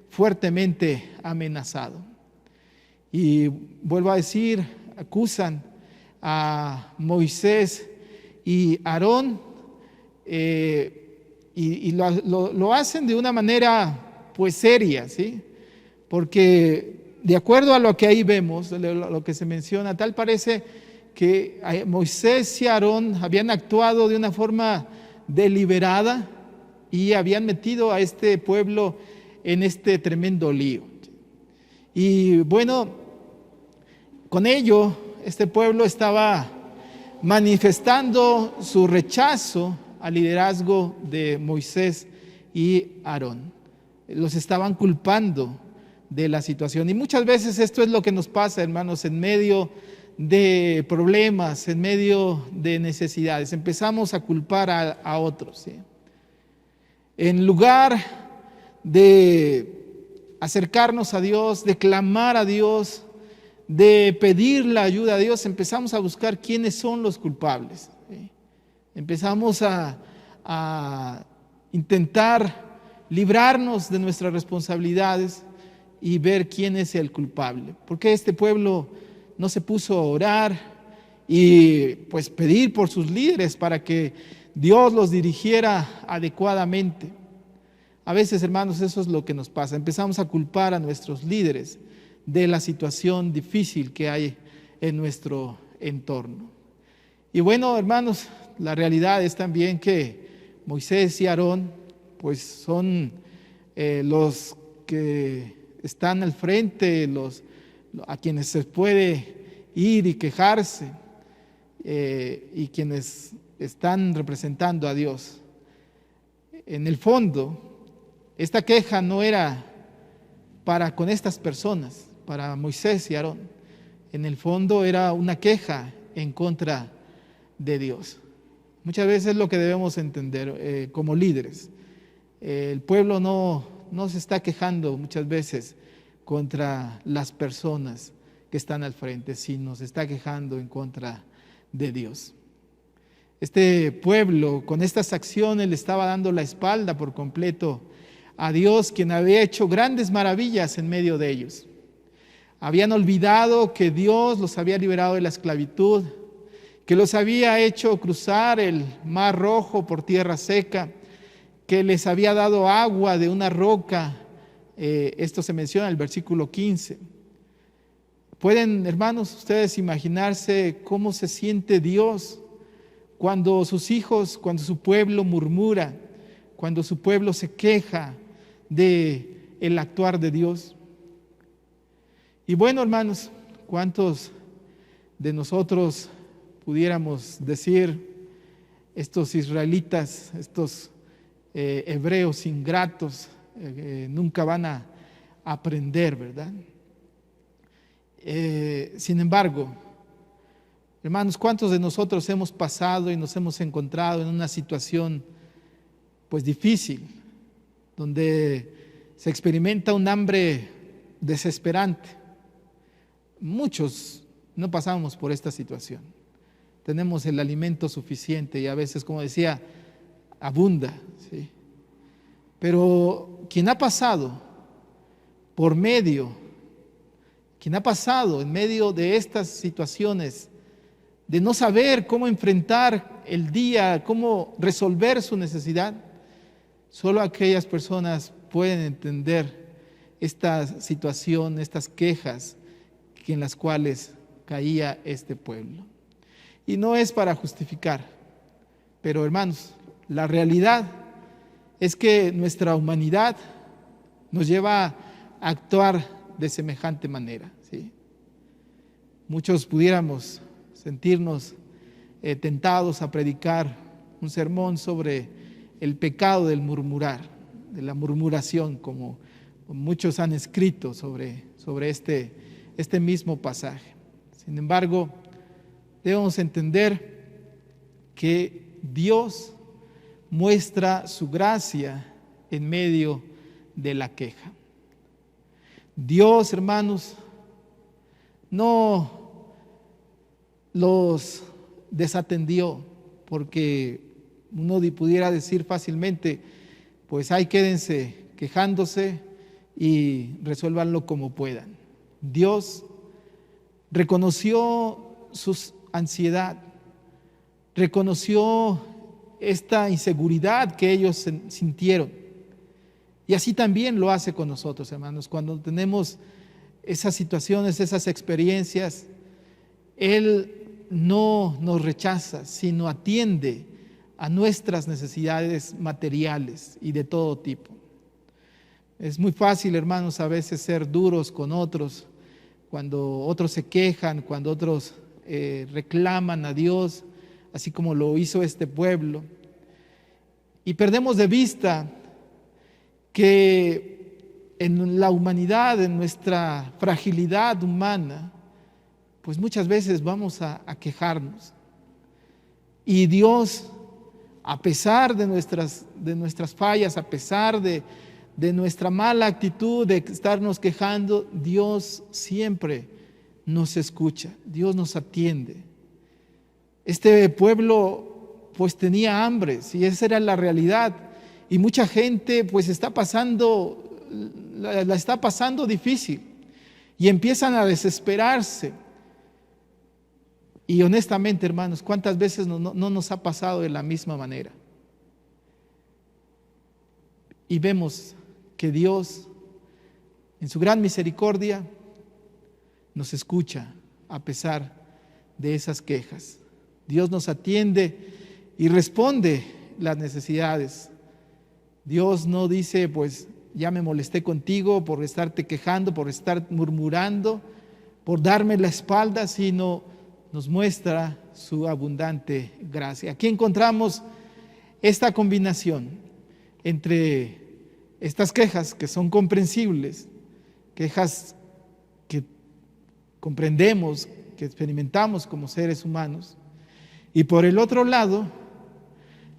S1: fuertemente amenazado. Y vuelvo a decir, acusan a Moisés y Aarón, y lo hacen de una manera pues seria, ¿sí? Porque de acuerdo a lo que ahí vemos, lo que se menciona, tal parece que Moisés y Aarón habían actuado de una forma deliberada y habían metido a este pueblo en este tremendo lío. Y bueno, con ello este pueblo estaba manifestando su rechazo al liderazgo de Moisés y Aarón. Los estaban culpando de la situación. Y muchas veces esto es lo que nos pasa, hermanos, en medio de problemas, en medio de necesidades. Empezamos a culpar a otros, ¿sí? En lugar de acercarnos a Dios, de clamar a Dios, de pedir la ayuda a Dios, empezamos a buscar quiénes son los culpables. ¿Sí? Empezamos a intentar librarnos de nuestras responsabilidades y ver quién es el culpable. ¿Por qué este pueblo no se puso a orar y pues pedir por sus líderes para que Dios los dirigiera adecuadamente? A veces, hermanos, eso es lo que nos pasa. Empezamos a culpar a nuestros líderes de la situación difícil que hay en nuestro entorno. Y bueno, hermanos, la realidad es también que Moisés y Aarón pues son los que están al frente, a quienes se puede ir y quejarse, y quienes están representando a Dios. En el fondo, esta queja no era para con estas personas, para Moisés y Aarón. En el fondo era una queja en contra de Dios. Muchas veces es lo que debemos entender como líderes. El pueblo no se está quejando muchas veces contra las personas que están al frente, sino se está quejando en contra de Dios. Este pueblo con estas acciones le estaba dando la espalda por completo a Dios, quien había hecho grandes maravillas en medio de ellos. Habían olvidado que Dios los había liberado de la esclavitud, que los había hecho cruzar el Mar Rojo por tierra seca, que les había dado agua de una roca. Esto se menciona en el versículo 15. ¿Pueden, hermanos, ustedes imaginarse cómo se siente Dios cuando sus hijos, cuando su pueblo murmura, cuando su pueblo se queja del actuar de Dios? Y bueno, hermanos, ¿cuántos de nosotros pudiéramos decir, estos israelitas, estos hebreos ingratos, nunca van a aprender, ¿verdad? Sin embargo, hermanos, ¿cuántos de nosotros hemos pasado y nos hemos encontrado en una situación pues difícil, donde se experimenta un hambre desesperante? Muchos no pasamos por esta situación. Tenemos el alimento suficiente y a veces, como decía, abunda, ¿sí? Pero quien ha pasado en medio de estas situaciones, de no saber cómo enfrentar el día, cómo resolver su necesidad, solo aquellas personas pueden entender esta situación, estas quejas en las cuales caía este pueblo. Y no es para justificar, pero hermanos, la realidad es que nuestra humanidad nos lleva a actuar de semejante manera, ¿sí? Muchos pudiéramos sentirnos tentados a predicar un sermón sobre el pecado del murmurar, de la murmuración, como muchos han escrito sobre este mismo pasaje. Sin embargo, debemos entender que Dios muestra su gracia en medio de la queja. Dios, hermanos, no los desatendió, porque uno pudiera decir fácilmente, pues ahí quédense quejándose y resuélvanlo como puedan. Dios reconoció su ansiedad, reconoció esta inseguridad que ellos sintieron, y así también lo hace con nosotros, hermanos. Cuando tenemos esas situaciones, esas experiencias, Él no nos rechaza, sino atiende a nuestras necesidades materiales y de todo tipo. Es muy fácil, hermanos, a veces ser duros con otros, cuando otros se quejan, cuando otros reclaman a Dios, así como lo hizo este pueblo. Y perdemos de vista que en la humanidad, en nuestra fragilidad humana, pues muchas veces vamos a quejarnos. Y Dios, a pesar de nuestras fallas, a pesar de nuestra mala actitud de estarnos quejando, Dios siempre nos escucha, Dios nos atiende. Este pueblo pues tenía hambre, y esa era la realidad, y mucha gente pues la está pasando difícil y empiezan a desesperarse. Y honestamente, hermanos, ¿cuántas veces no nos ha pasado de la misma manera? Y vemos que Dios, en su gran misericordia, nos escucha a pesar de esas quejas. Dios nos atiende y responde las necesidades. Dios no dice, pues ya me molesté contigo por estarte quejando, por estar murmurando, por darme la espalda, sino nos muestra su abundante gracia. Aquí encontramos esta combinación entre estas quejas que son comprensibles, quejas que comprendemos, que experimentamos como seres humanos, y por el otro lado,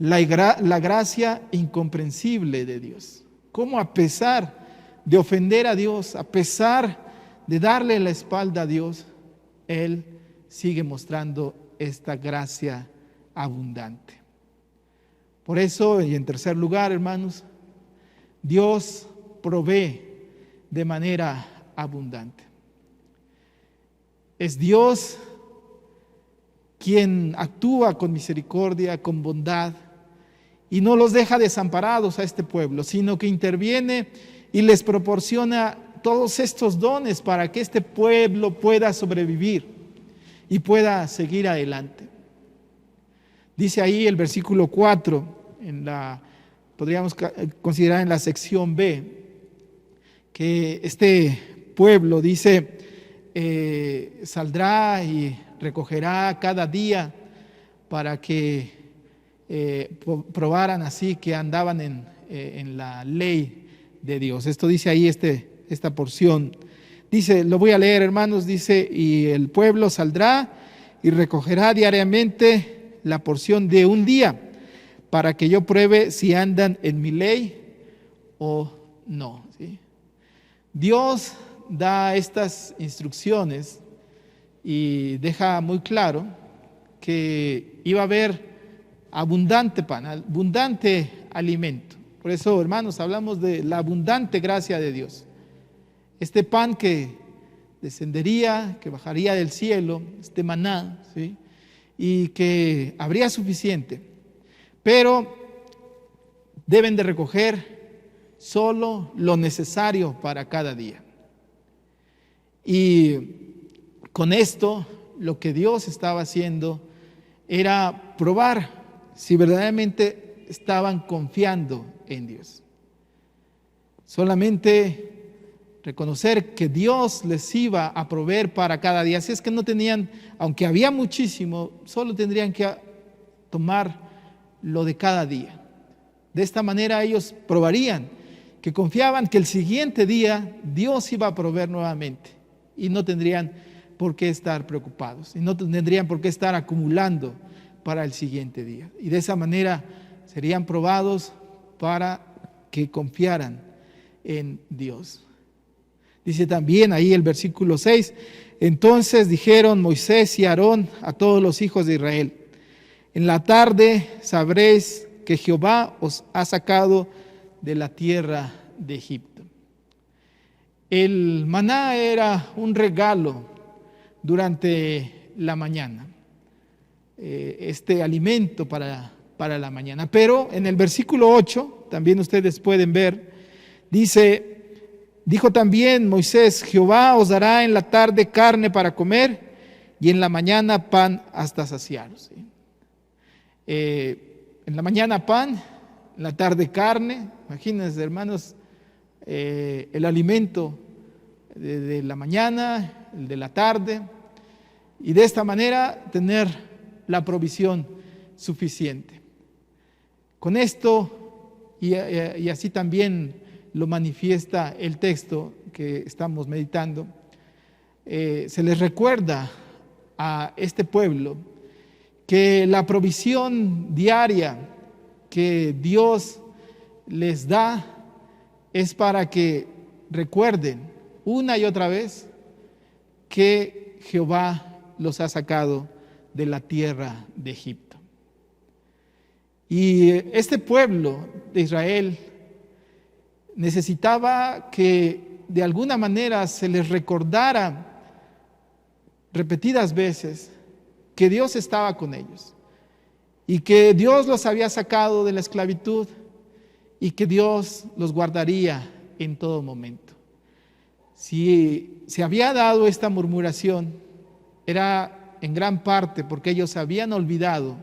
S1: la gracia incomprensible de Dios. Cómo a pesar de ofender a Dios, a pesar de darle la espalda a Dios, Él sigue mostrando esta gracia abundante. Por eso, y en tercer lugar, hermanos, Dios provee de manera abundante. Es Dios quien actúa con misericordia, con bondad, y no los deja desamparados a este pueblo, sino que interviene y les proporciona todos estos dones para que este pueblo pueda sobrevivir y pueda seguir adelante. Dice ahí el versículo 4, podríamos considerar en la sección B, que este pueblo dice, saldrá y recogerá cada día para que probaran así que andaban en la ley de Dios. Esto dice ahí esta porción. Dice, lo voy a leer, hermanos, dice, y el pueblo saldrá y recogerá diariamente la porción de un día para que yo pruebe si andan en mi ley o no. ¿Sí? Dios da estas instrucciones y deja muy claro que iba a haber abundante pan, abundante alimento. Por eso, hermanos, hablamos de la abundante gracia de Dios. Este pan que descendería, que bajaría del cielo, este maná, ¿sí? Y que habría suficiente. Pero deben de recoger solo lo necesario para cada día. Y con esto, lo que Dios estaba haciendo era probar si verdaderamente estaban confiando en Dios. Solamente reconocer que Dios les iba a proveer para cada día. Así es que no tenían, aunque había muchísimo, solo tendrían que tomar lo de cada día. De esta manera ellos probarían que confiaban que el siguiente día Dios iba a proveer nuevamente y no tendrían por qué estar preocupados y no tendrían por qué estar acumulando para el siguiente día. Y de esa manera serían probados para que confiaran en Dios. Dice también ahí el versículo 6, entonces dijeron Moisés y Aarón a todos los hijos de Israel, en la tarde sabréis que Jehová os ha sacado de la tierra de Egipto. El maná era un regalo durante la mañana, este alimento para la mañana. Pero en el versículo 8, también ustedes pueden ver, dijo también Moisés, Jehová os dará en la tarde carne para comer y en la mañana pan hasta saciaros. ¿Sí? En la mañana pan, en la tarde carne. Imagínense, hermanos, el alimento de la mañana, el de la tarde, y de esta manera tener la provisión suficiente. Con esto, y así también lo manifiesta el texto que estamos meditando, se les recuerda a este pueblo que la provisión diaria que Dios les da es para que recuerden una y otra vez que Jehová los ha sacado de la tierra de Egipto. Y este pueblo de Israel necesitaba que de alguna manera se les recordara repetidas veces que Dios estaba con ellos y que Dios los había sacado de la esclavitud y que Dios los guardaría en todo momento. Si se había dado esta murmuración, era en gran parte porque ellos habían olvidado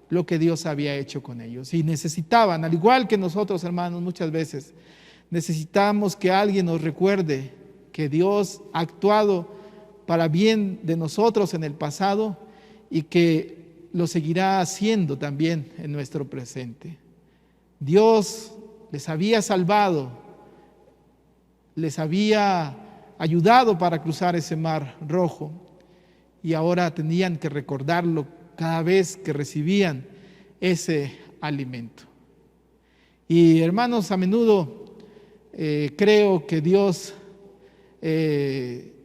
S1: lo que Dios había hecho con ellos y necesitaban, al igual que nosotros, hermanos, muchas veces necesitamos que alguien nos recuerde que Dios ha actuado para bien de nosotros en el pasado y que lo seguirá haciendo también en nuestro presente. Dios les había salvado, les había ayudado para cruzar ese mar rojo y ahora tenían que recordarlo cada vez que recibían ese alimento. Y hermanos, a menudo creo que Dios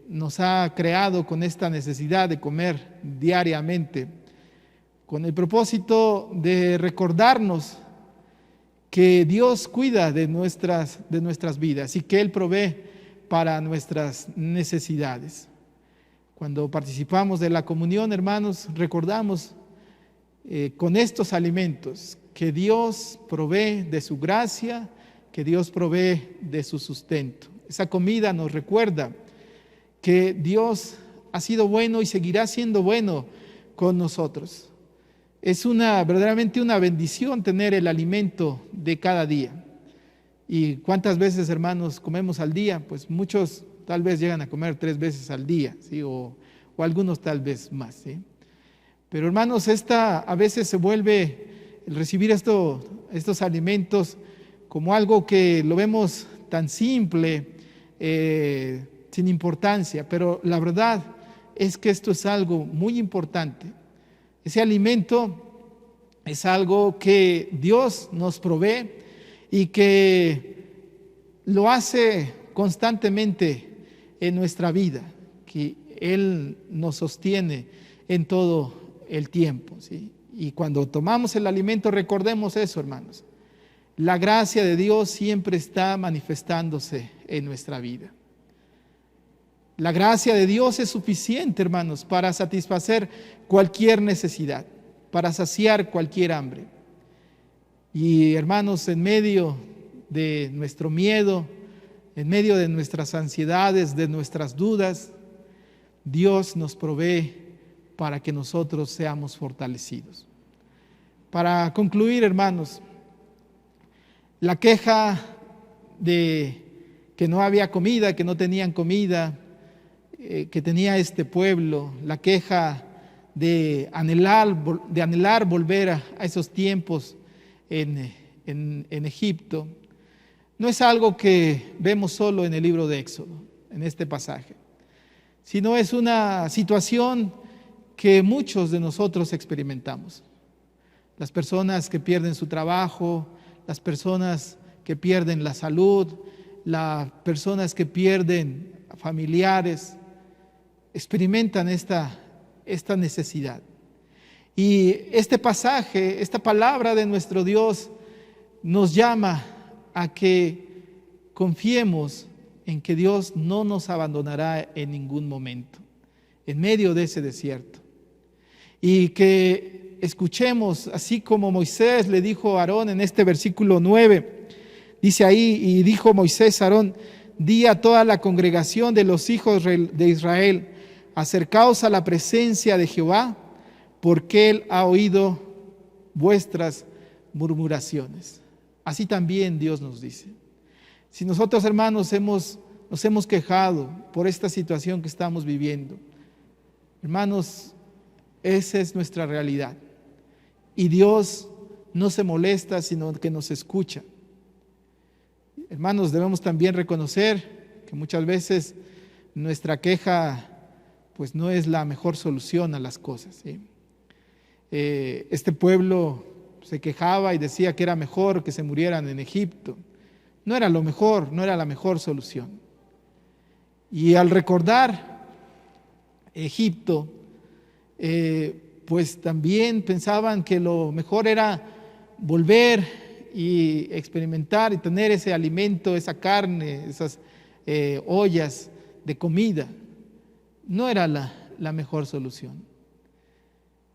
S1: nos ha creado con esta necesidad de comer diariamente, con el propósito de recordarnos que Dios cuida de nuestras vidas y que Él provee para nuestras necesidades. Cuando participamos de la comunión, hermanos, recordamos con estos alimentos que Dios provee de su gracia, que Dios provee de su sustento. Esa comida nos recuerda que Dios ha sido bueno y seguirá siendo bueno con nosotros. Es verdaderamente una bendición tener el alimento de cada día. ¿Y cuántas veces, hermanos, comemos al día? Pues muchos tal vez llegan a comer 3 veces al día, ¿sí? o algunos tal vez más, ¿sí? Pero hermanos, a veces se vuelve el recibir estos alimentos como algo que lo vemos tan simple, sin importancia, pero la verdad es que esto es algo muy importante. Ese alimento es algo que Dios nos provee y que lo hace constantemente en nuestra vida, que Él nos sostiene en todo el tiempo, ¿sí? Y cuando tomamos el alimento, recordemos eso, hermanos. La gracia de Dios siempre está manifestándose en nuestra vida. La gracia de Dios es suficiente, hermanos, para satisfacer cualquier necesidad, para saciar cualquier hambre. Y hermanos, en medio de nuestro miedo, en medio de nuestras ansiedades, de nuestras dudas, Dios nos provee para que nosotros seamos fortalecidos. Para concluir, hermanos, la queja de que no había comida, que no tenían comida, que tenía este pueblo, la queja de anhelar volver a esos tiempos en Egipto, no es algo que vemos solo en el libro de Éxodo, en este pasaje, sino es una situación que muchos de nosotros experimentamos. Las personas que pierden su trabajo, las personas que pierden la salud, las personas que pierden familiares, experimentan esta necesidad. Y este pasaje, esta palabra de nuestro Dios nos llama a que confiemos en que Dios no nos abandonará en ningún momento, en medio de ese desierto. Y que escuchemos, así como Moisés le dijo a Aarón en este versículo 9, dice ahí, y dijo Moisés a Aarón, di a toda la congregación de los hijos de Israel, acercaos a la presencia de Jehová, porque Él ha oído vuestras murmuraciones. Así también Dios nos dice. Si nosotros, hermanos, nos hemos quejado por esta situación que estamos viviendo, hermanos, esa es nuestra realidad. Y Dios no se molesta, sino que nos escucha. Hermanos, debemos también reconocer que muchas veces nuestra queja pues no es la mejor solución a las cosas, ¿sí? Este pueblo se quejaba y decía que era mejor que se murieran en Egipto. No era lo mejor, no era la mejor solución. Y al recordar Egipto, pues también pensaban que lo mejor era volver y experimentar y tener ese alimento, esa carne, esas ollas de comida. No era la mejor solución.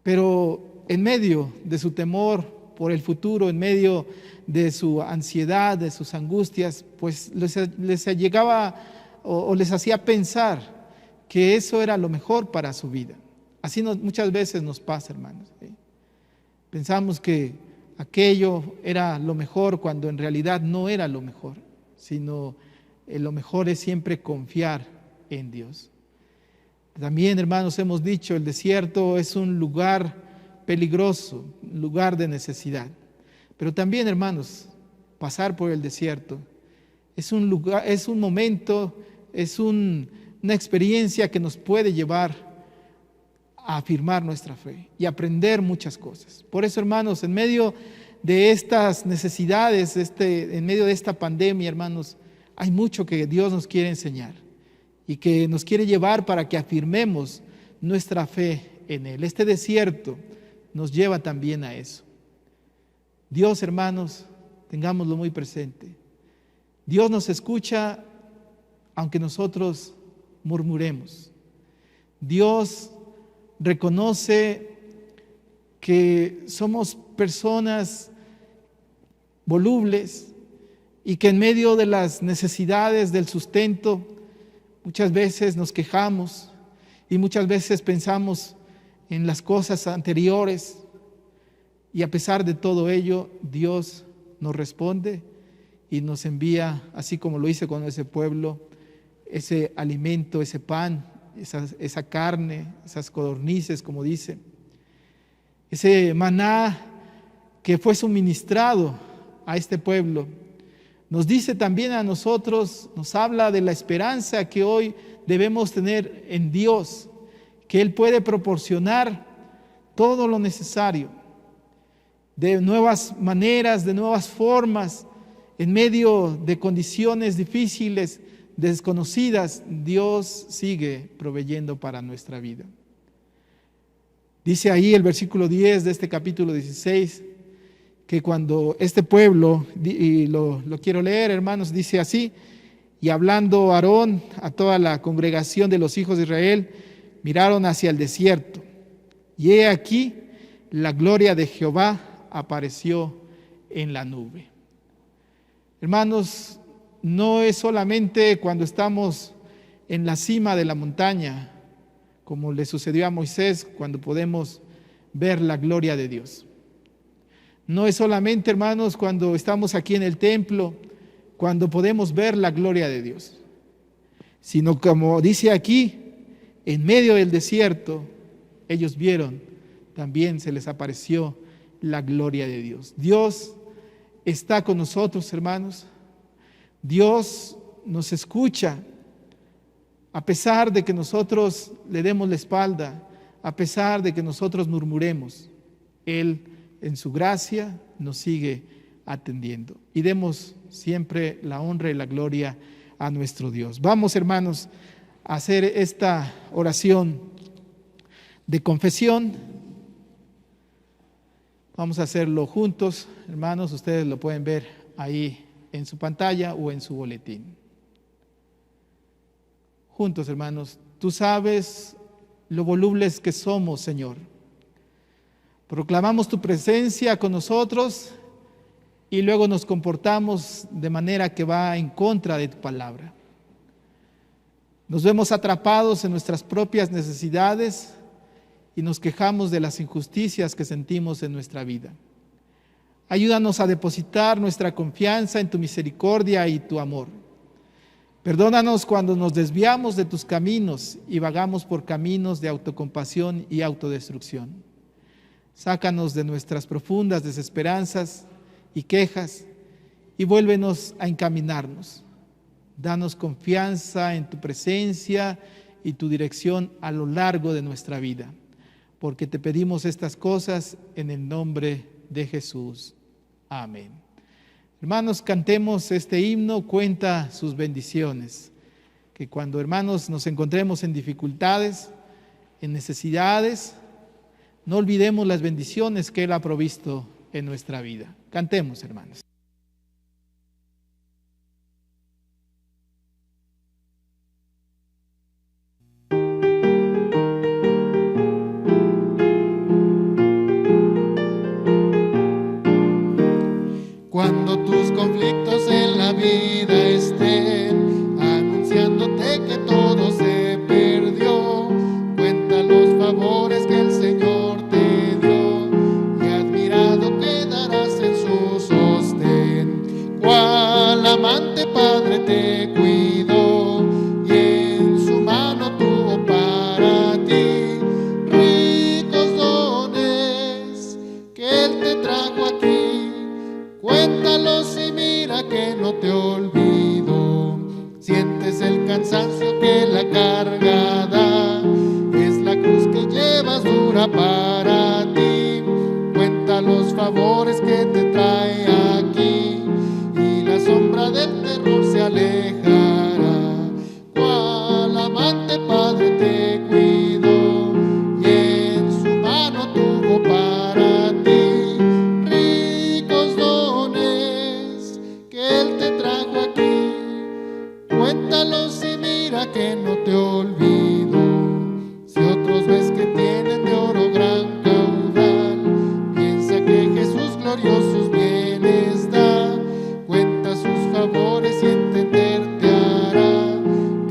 S1: Pero en medio de su temor por el futuro, en medio de su ansiedad, de sus angustias, pues les llegaba o les hacía pensar que eso era lo mejor para su vida. Así muchas veces nos pasa, hermanos. Pensamos que aquello era lo mejor cuando en realidad no era lo mejor, sino lo mejor es siempre confiar en Dios. También, hermanos, hemos dicho, el desierto es un lugar peligroso, un lugar de necesidad. Pero también, hermanos, pasar por el desierto es un lugar, es un momento, es una experiencia que nos puede llevar a afirmar nuestra fe y aprender muchas cosas. Por eso, hermanos, en medio de estas necesidades, en medio de esta pandemia, hermanos, hay mucho que Dios nos quiere enseñar y que nos quiere llevar para que afirmemos nuestra fe en Él. Este desierto nos lleva también a eso. Dios, hermanos, tengámoslo muy presente. Dios nos escucha aunque nosotros murmuremos. Dios reconoce que somos personas volubles y que en medio de las necesidades del sustento muchas veces nos quejamos y muchas veces pensamos en las cosas anteriores, y a pesar de todo ello, Dios nos responde y nos envía, así como lo hizo con ese pueblo, ese alimento, ese pan, esa carne, esas codornices, como dice, ese maná que fue suministrado a este pueblo. Nos dice también a nosotros, nos habla de la esperanza que hoy debemos tener en Dios, que Él puede proporcionar todo lo necesario, de nuevas maneras, de nuevas formas, en medio de condiciones difíciles, desconocidas. Dios sigue proveyendo para nuestra vida. Dice ahí el versículo 10 de este capítulo 16, que cuando este pueblo, y lo quiero leer, hermanos, dice así: y hablando Aarón a toda la congregación de los hijos de Israel, miraron hacia el desierto, y he aquí la gloria de Jehová apareció en la nube. Hermanos, no es solamente cuando estamos en la cima de la montaña, como le sucedió a Moisés, cuando podemos ver la gloria de Dios. No es solamente, hermanos, cuando estamos aquí en el templo, cuando podemos ver la gloria de Dios, sino como dice aquí, en medio del desierto, ellos vieron, también se les apareció la gloria de Dios. Dios está con nosotros, hermanos. Dios nos escucha, a pesar de que nosotros le demos la espalda, a pesar de que nosotros murmuremos. Él, en su gracia, nos sigue atendiendo. Y demos siempre la honra y la gloria a nuestro Dios. Vamos, hermanos, a hacer esta oración de confesión. Vamos a hacerlo juntos, hermanos. Ustedes lo pueden ver ahí en su pantalla o en su boletín. Juntos, hermanos. Tú sabes lo volubles que somos, Señor. Proclamamos tu presencia con nosotros y luego nos comportamos de manera que va en contra de tu palabra. Nos vemos atrapados en nuestras propias necesidades y nos quejamos de las injusticias que sentimos en nuestra vida. Ayúdanos a depositar nuestra confianza en tu misericordia y tu amor. Perdónanos cuando nos desviamos de tus caminos y vagamos por caminos de autocompasión y autodestrucción. Sácanos de nuestras profundas desesperanzas y quejas y vuélvenos a encaminarnos. Danos confianza en tu presencia y tu dirección a lo largo de nuestra vida, porque te pedimos estas cosas en el nombre de Jesús. Amén. Hermanos, cantemos este himno, cuenta sus bendiciones. Que cuando, hermanos, nos encontremos en dificultades, en necesidades, no olvidemos las bendiciones que Él ha provisto en nuestra vida. Cantemos, hermanos.
S4: Cuando tus conflictos en la vida estén anunciándote que todo se perdió, cuenta los favores que el Señor te dio y admirado quedarás en su sostén. Cual amante padre te cuidó y en su mano tuvo para ti ricos dones que Él te trajo aquí. Cuéntalos y mira que no te olvido. Sientes el cansancio que la carga da, es la cruz que llevas dura para ti. Cuenta los favores que te trae aquí y la sombra del terror se alejará. Cual amante padre te cuidó y en su mano tuvo para ti ricos dones que Él te trajo aquí. Cuéntalos y mira que no te olvido. Si otros ves que tienen de oro gran caudal, piensa que Jesús gloriosos bienes da. Cuenta sus favores y entenderte hará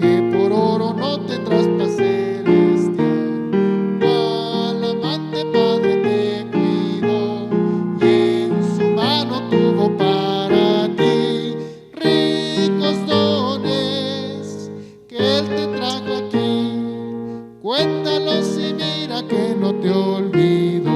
S4: que por oro no tendrás paz celestial. Cual amante padre te cuidó y en su mano tuvo para ti ricos dones que Él te trajo aquí. Cuéntalos y mira que no te olvido.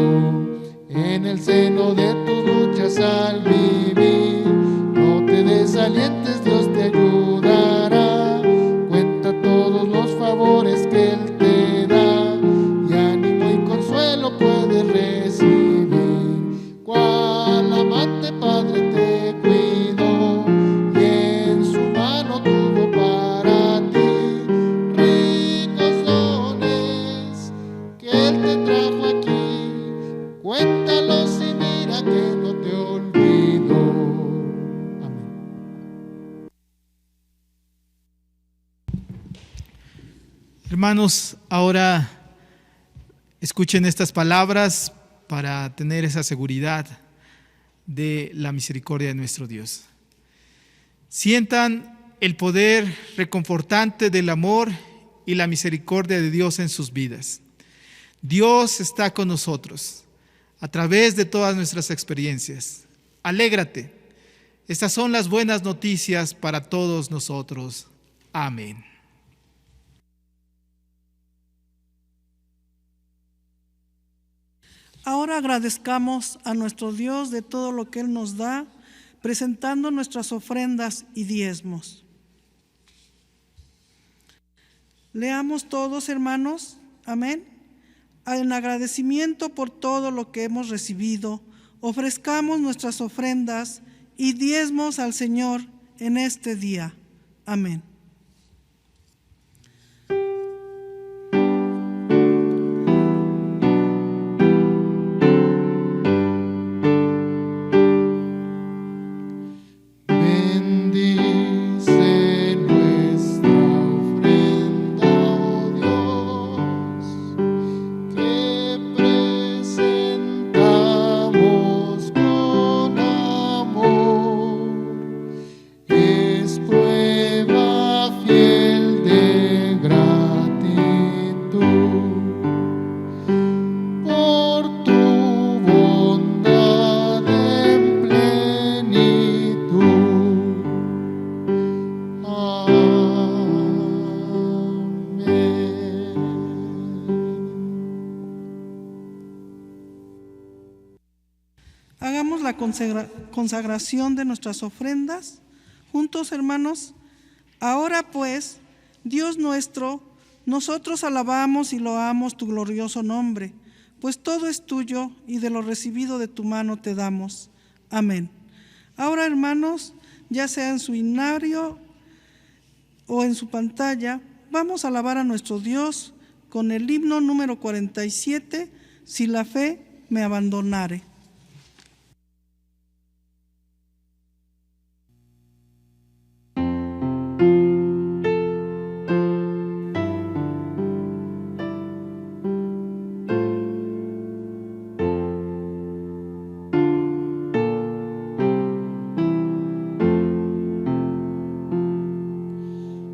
S4: En el seno de tus luchas al vivir, no te desalientes, Dios te ayudará. Cuenta todos los favores que Él te da y ánimo y consuelo puedes recibir. Cual amante padre te cuidó y en su mano tuvo para ti ricos dones que Él te trajo aquí. Cuéntalos y mira que no te olvido. Amén.
S1: Hermanos, ahora escuchen estas palabras para tener esa seguridad de la misericordia de nuestro Dios. Sientan el poder reconfortante del amor y la misericordia de Dios en sus vidas. Dios está con nosotros a través de todas nuestras experiencias. Alégrate. Estas son las buenas noticias para todos nosotros. Amén.
S2: Ahora agradezcamos a nuestro Dios de todo lo que Él nos da, presentando nuestras ofrendas y diezmos. Leamos todos, hermanos. Amén. En agradecimiento por todo lo que hemos recibido, ofrezcamos nuestras ofrendas y diezmos al Señor en este día. Amén.
S4: Bendice nuestra ofrenda, oh Dios, que presentamos con amor. Es prueba fiel de gratitud por tu bondad en plenitud.
S2: Hagamos la consagración de nuestras ofrendas juntos, hermanos. Ahora pues, Dios nuestro, nosotros alabamos y loamos tu glorioso nombre, pues todo es tuyo y de lo recibido de tu mano te damos. Amén. Ahora, hermanos, ya sea en su himnario o en su pantalla, vamos a alabar a nuestro Dios con el himno número 47, Si la fe me abandonare.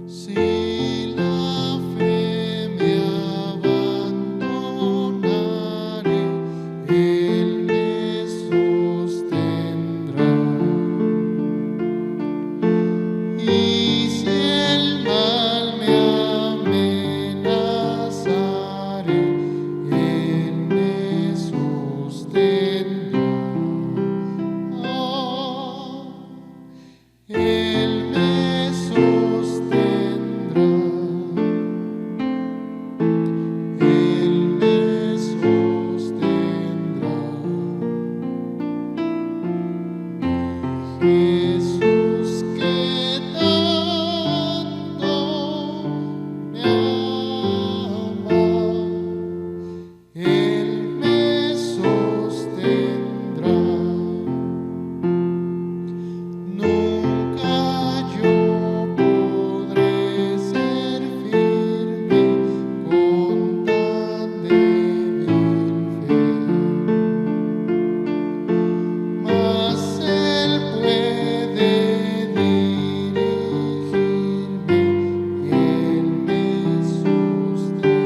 S4: Si la fe me abandonare, Él me sostendrá. Y si el mal me amenazare, Él me sostendrá. Él me sostendrá. Él me sostendrá. Jesús que tanto me ama, Él me sostendrá. Nunca yo podré ser firme con tan débil fe, mas Él puede dirigirme y Él me sostendrá.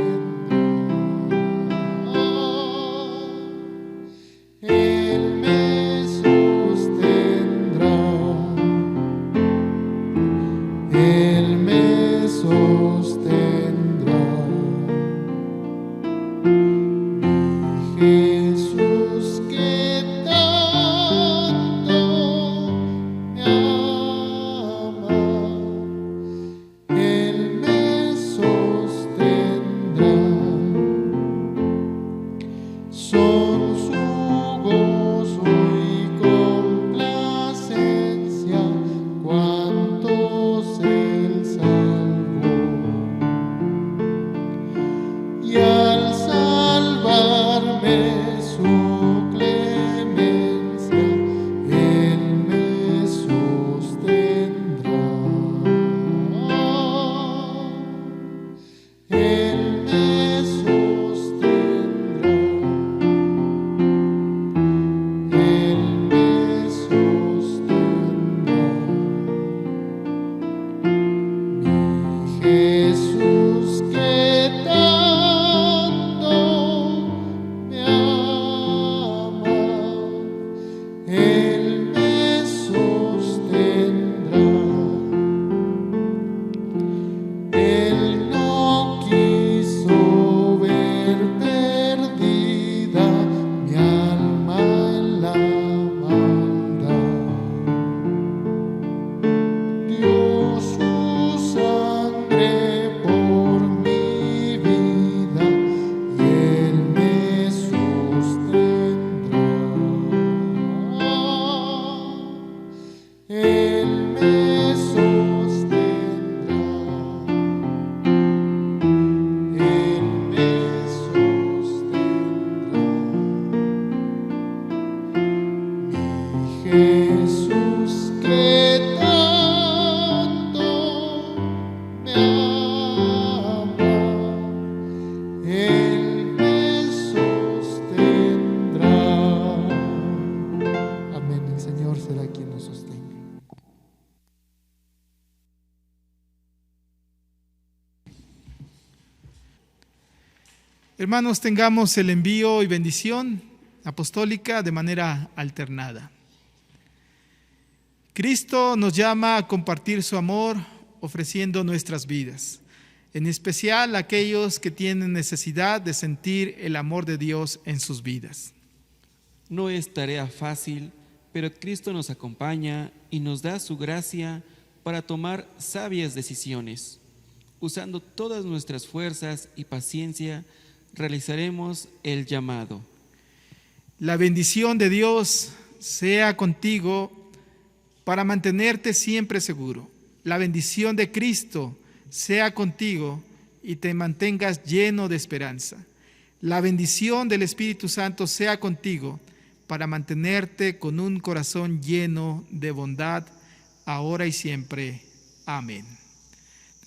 S4: Él me sostendrá. Él me sostendrá. Mi Jesús que tanto me ama, Él me sostendrá. Son su gozo y complacencia cuantos Él salvó. Y al salvarme su clemencia, Él me sostendrá. Él me sostendrá. Él me sostendrá. Mi Jesús que tanto me ama, Él me sostendrá. Él no quiso ver perdida mi alma en la maldad. Dio su sangre por mi vida y Él me sostendrá. Él me sostendrá. Él me sostendrá. Mi Jesús que tanto me ama, Él me sostendrá. Amén. El Señor será quien nos sostenga.
S1: Hermanos, tengamos el envío y bendición apostólica de manera alternada. Cristo nos llama a compartir su amor ofreciendo nuestras vidas, en especial a aquellos que tienen necesidad de sentir el amor de Dios en sus vidas.
S3: No es tarea fácil, pero Cristo nos acompaña y nos da su gracia para tomar sabias decisiones. Usando todas nuestras fuerzas y paciencia, realizaremos el llamado.
S1: La bendición de Dios sea contigo para mantenerte siempre seguro. La bendición de Cristo sea contigo y te mantengas lleno de esperanza. La bendición del Espíritu Santo sea contigo para mantenerte con un corazón lleno de bondad, ahora y siempre. Amén.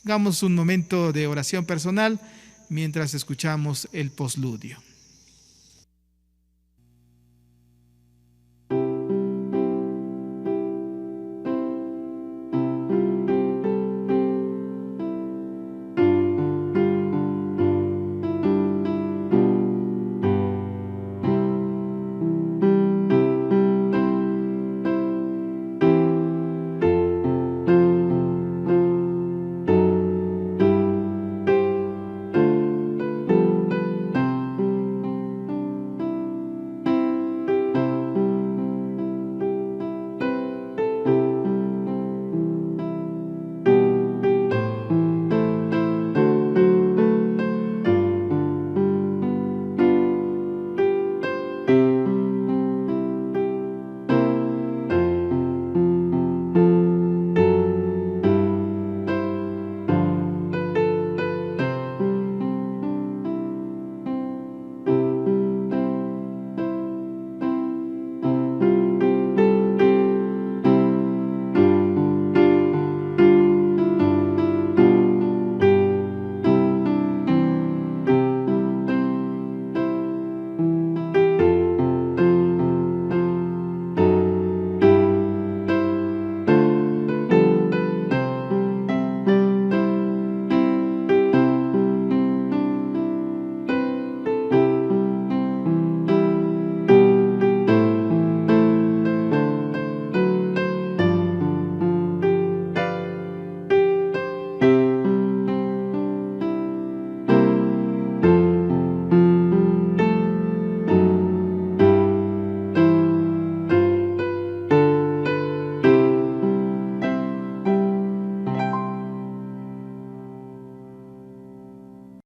S1: Hagamos un momento de oración personal mientras escuchamos el postludio.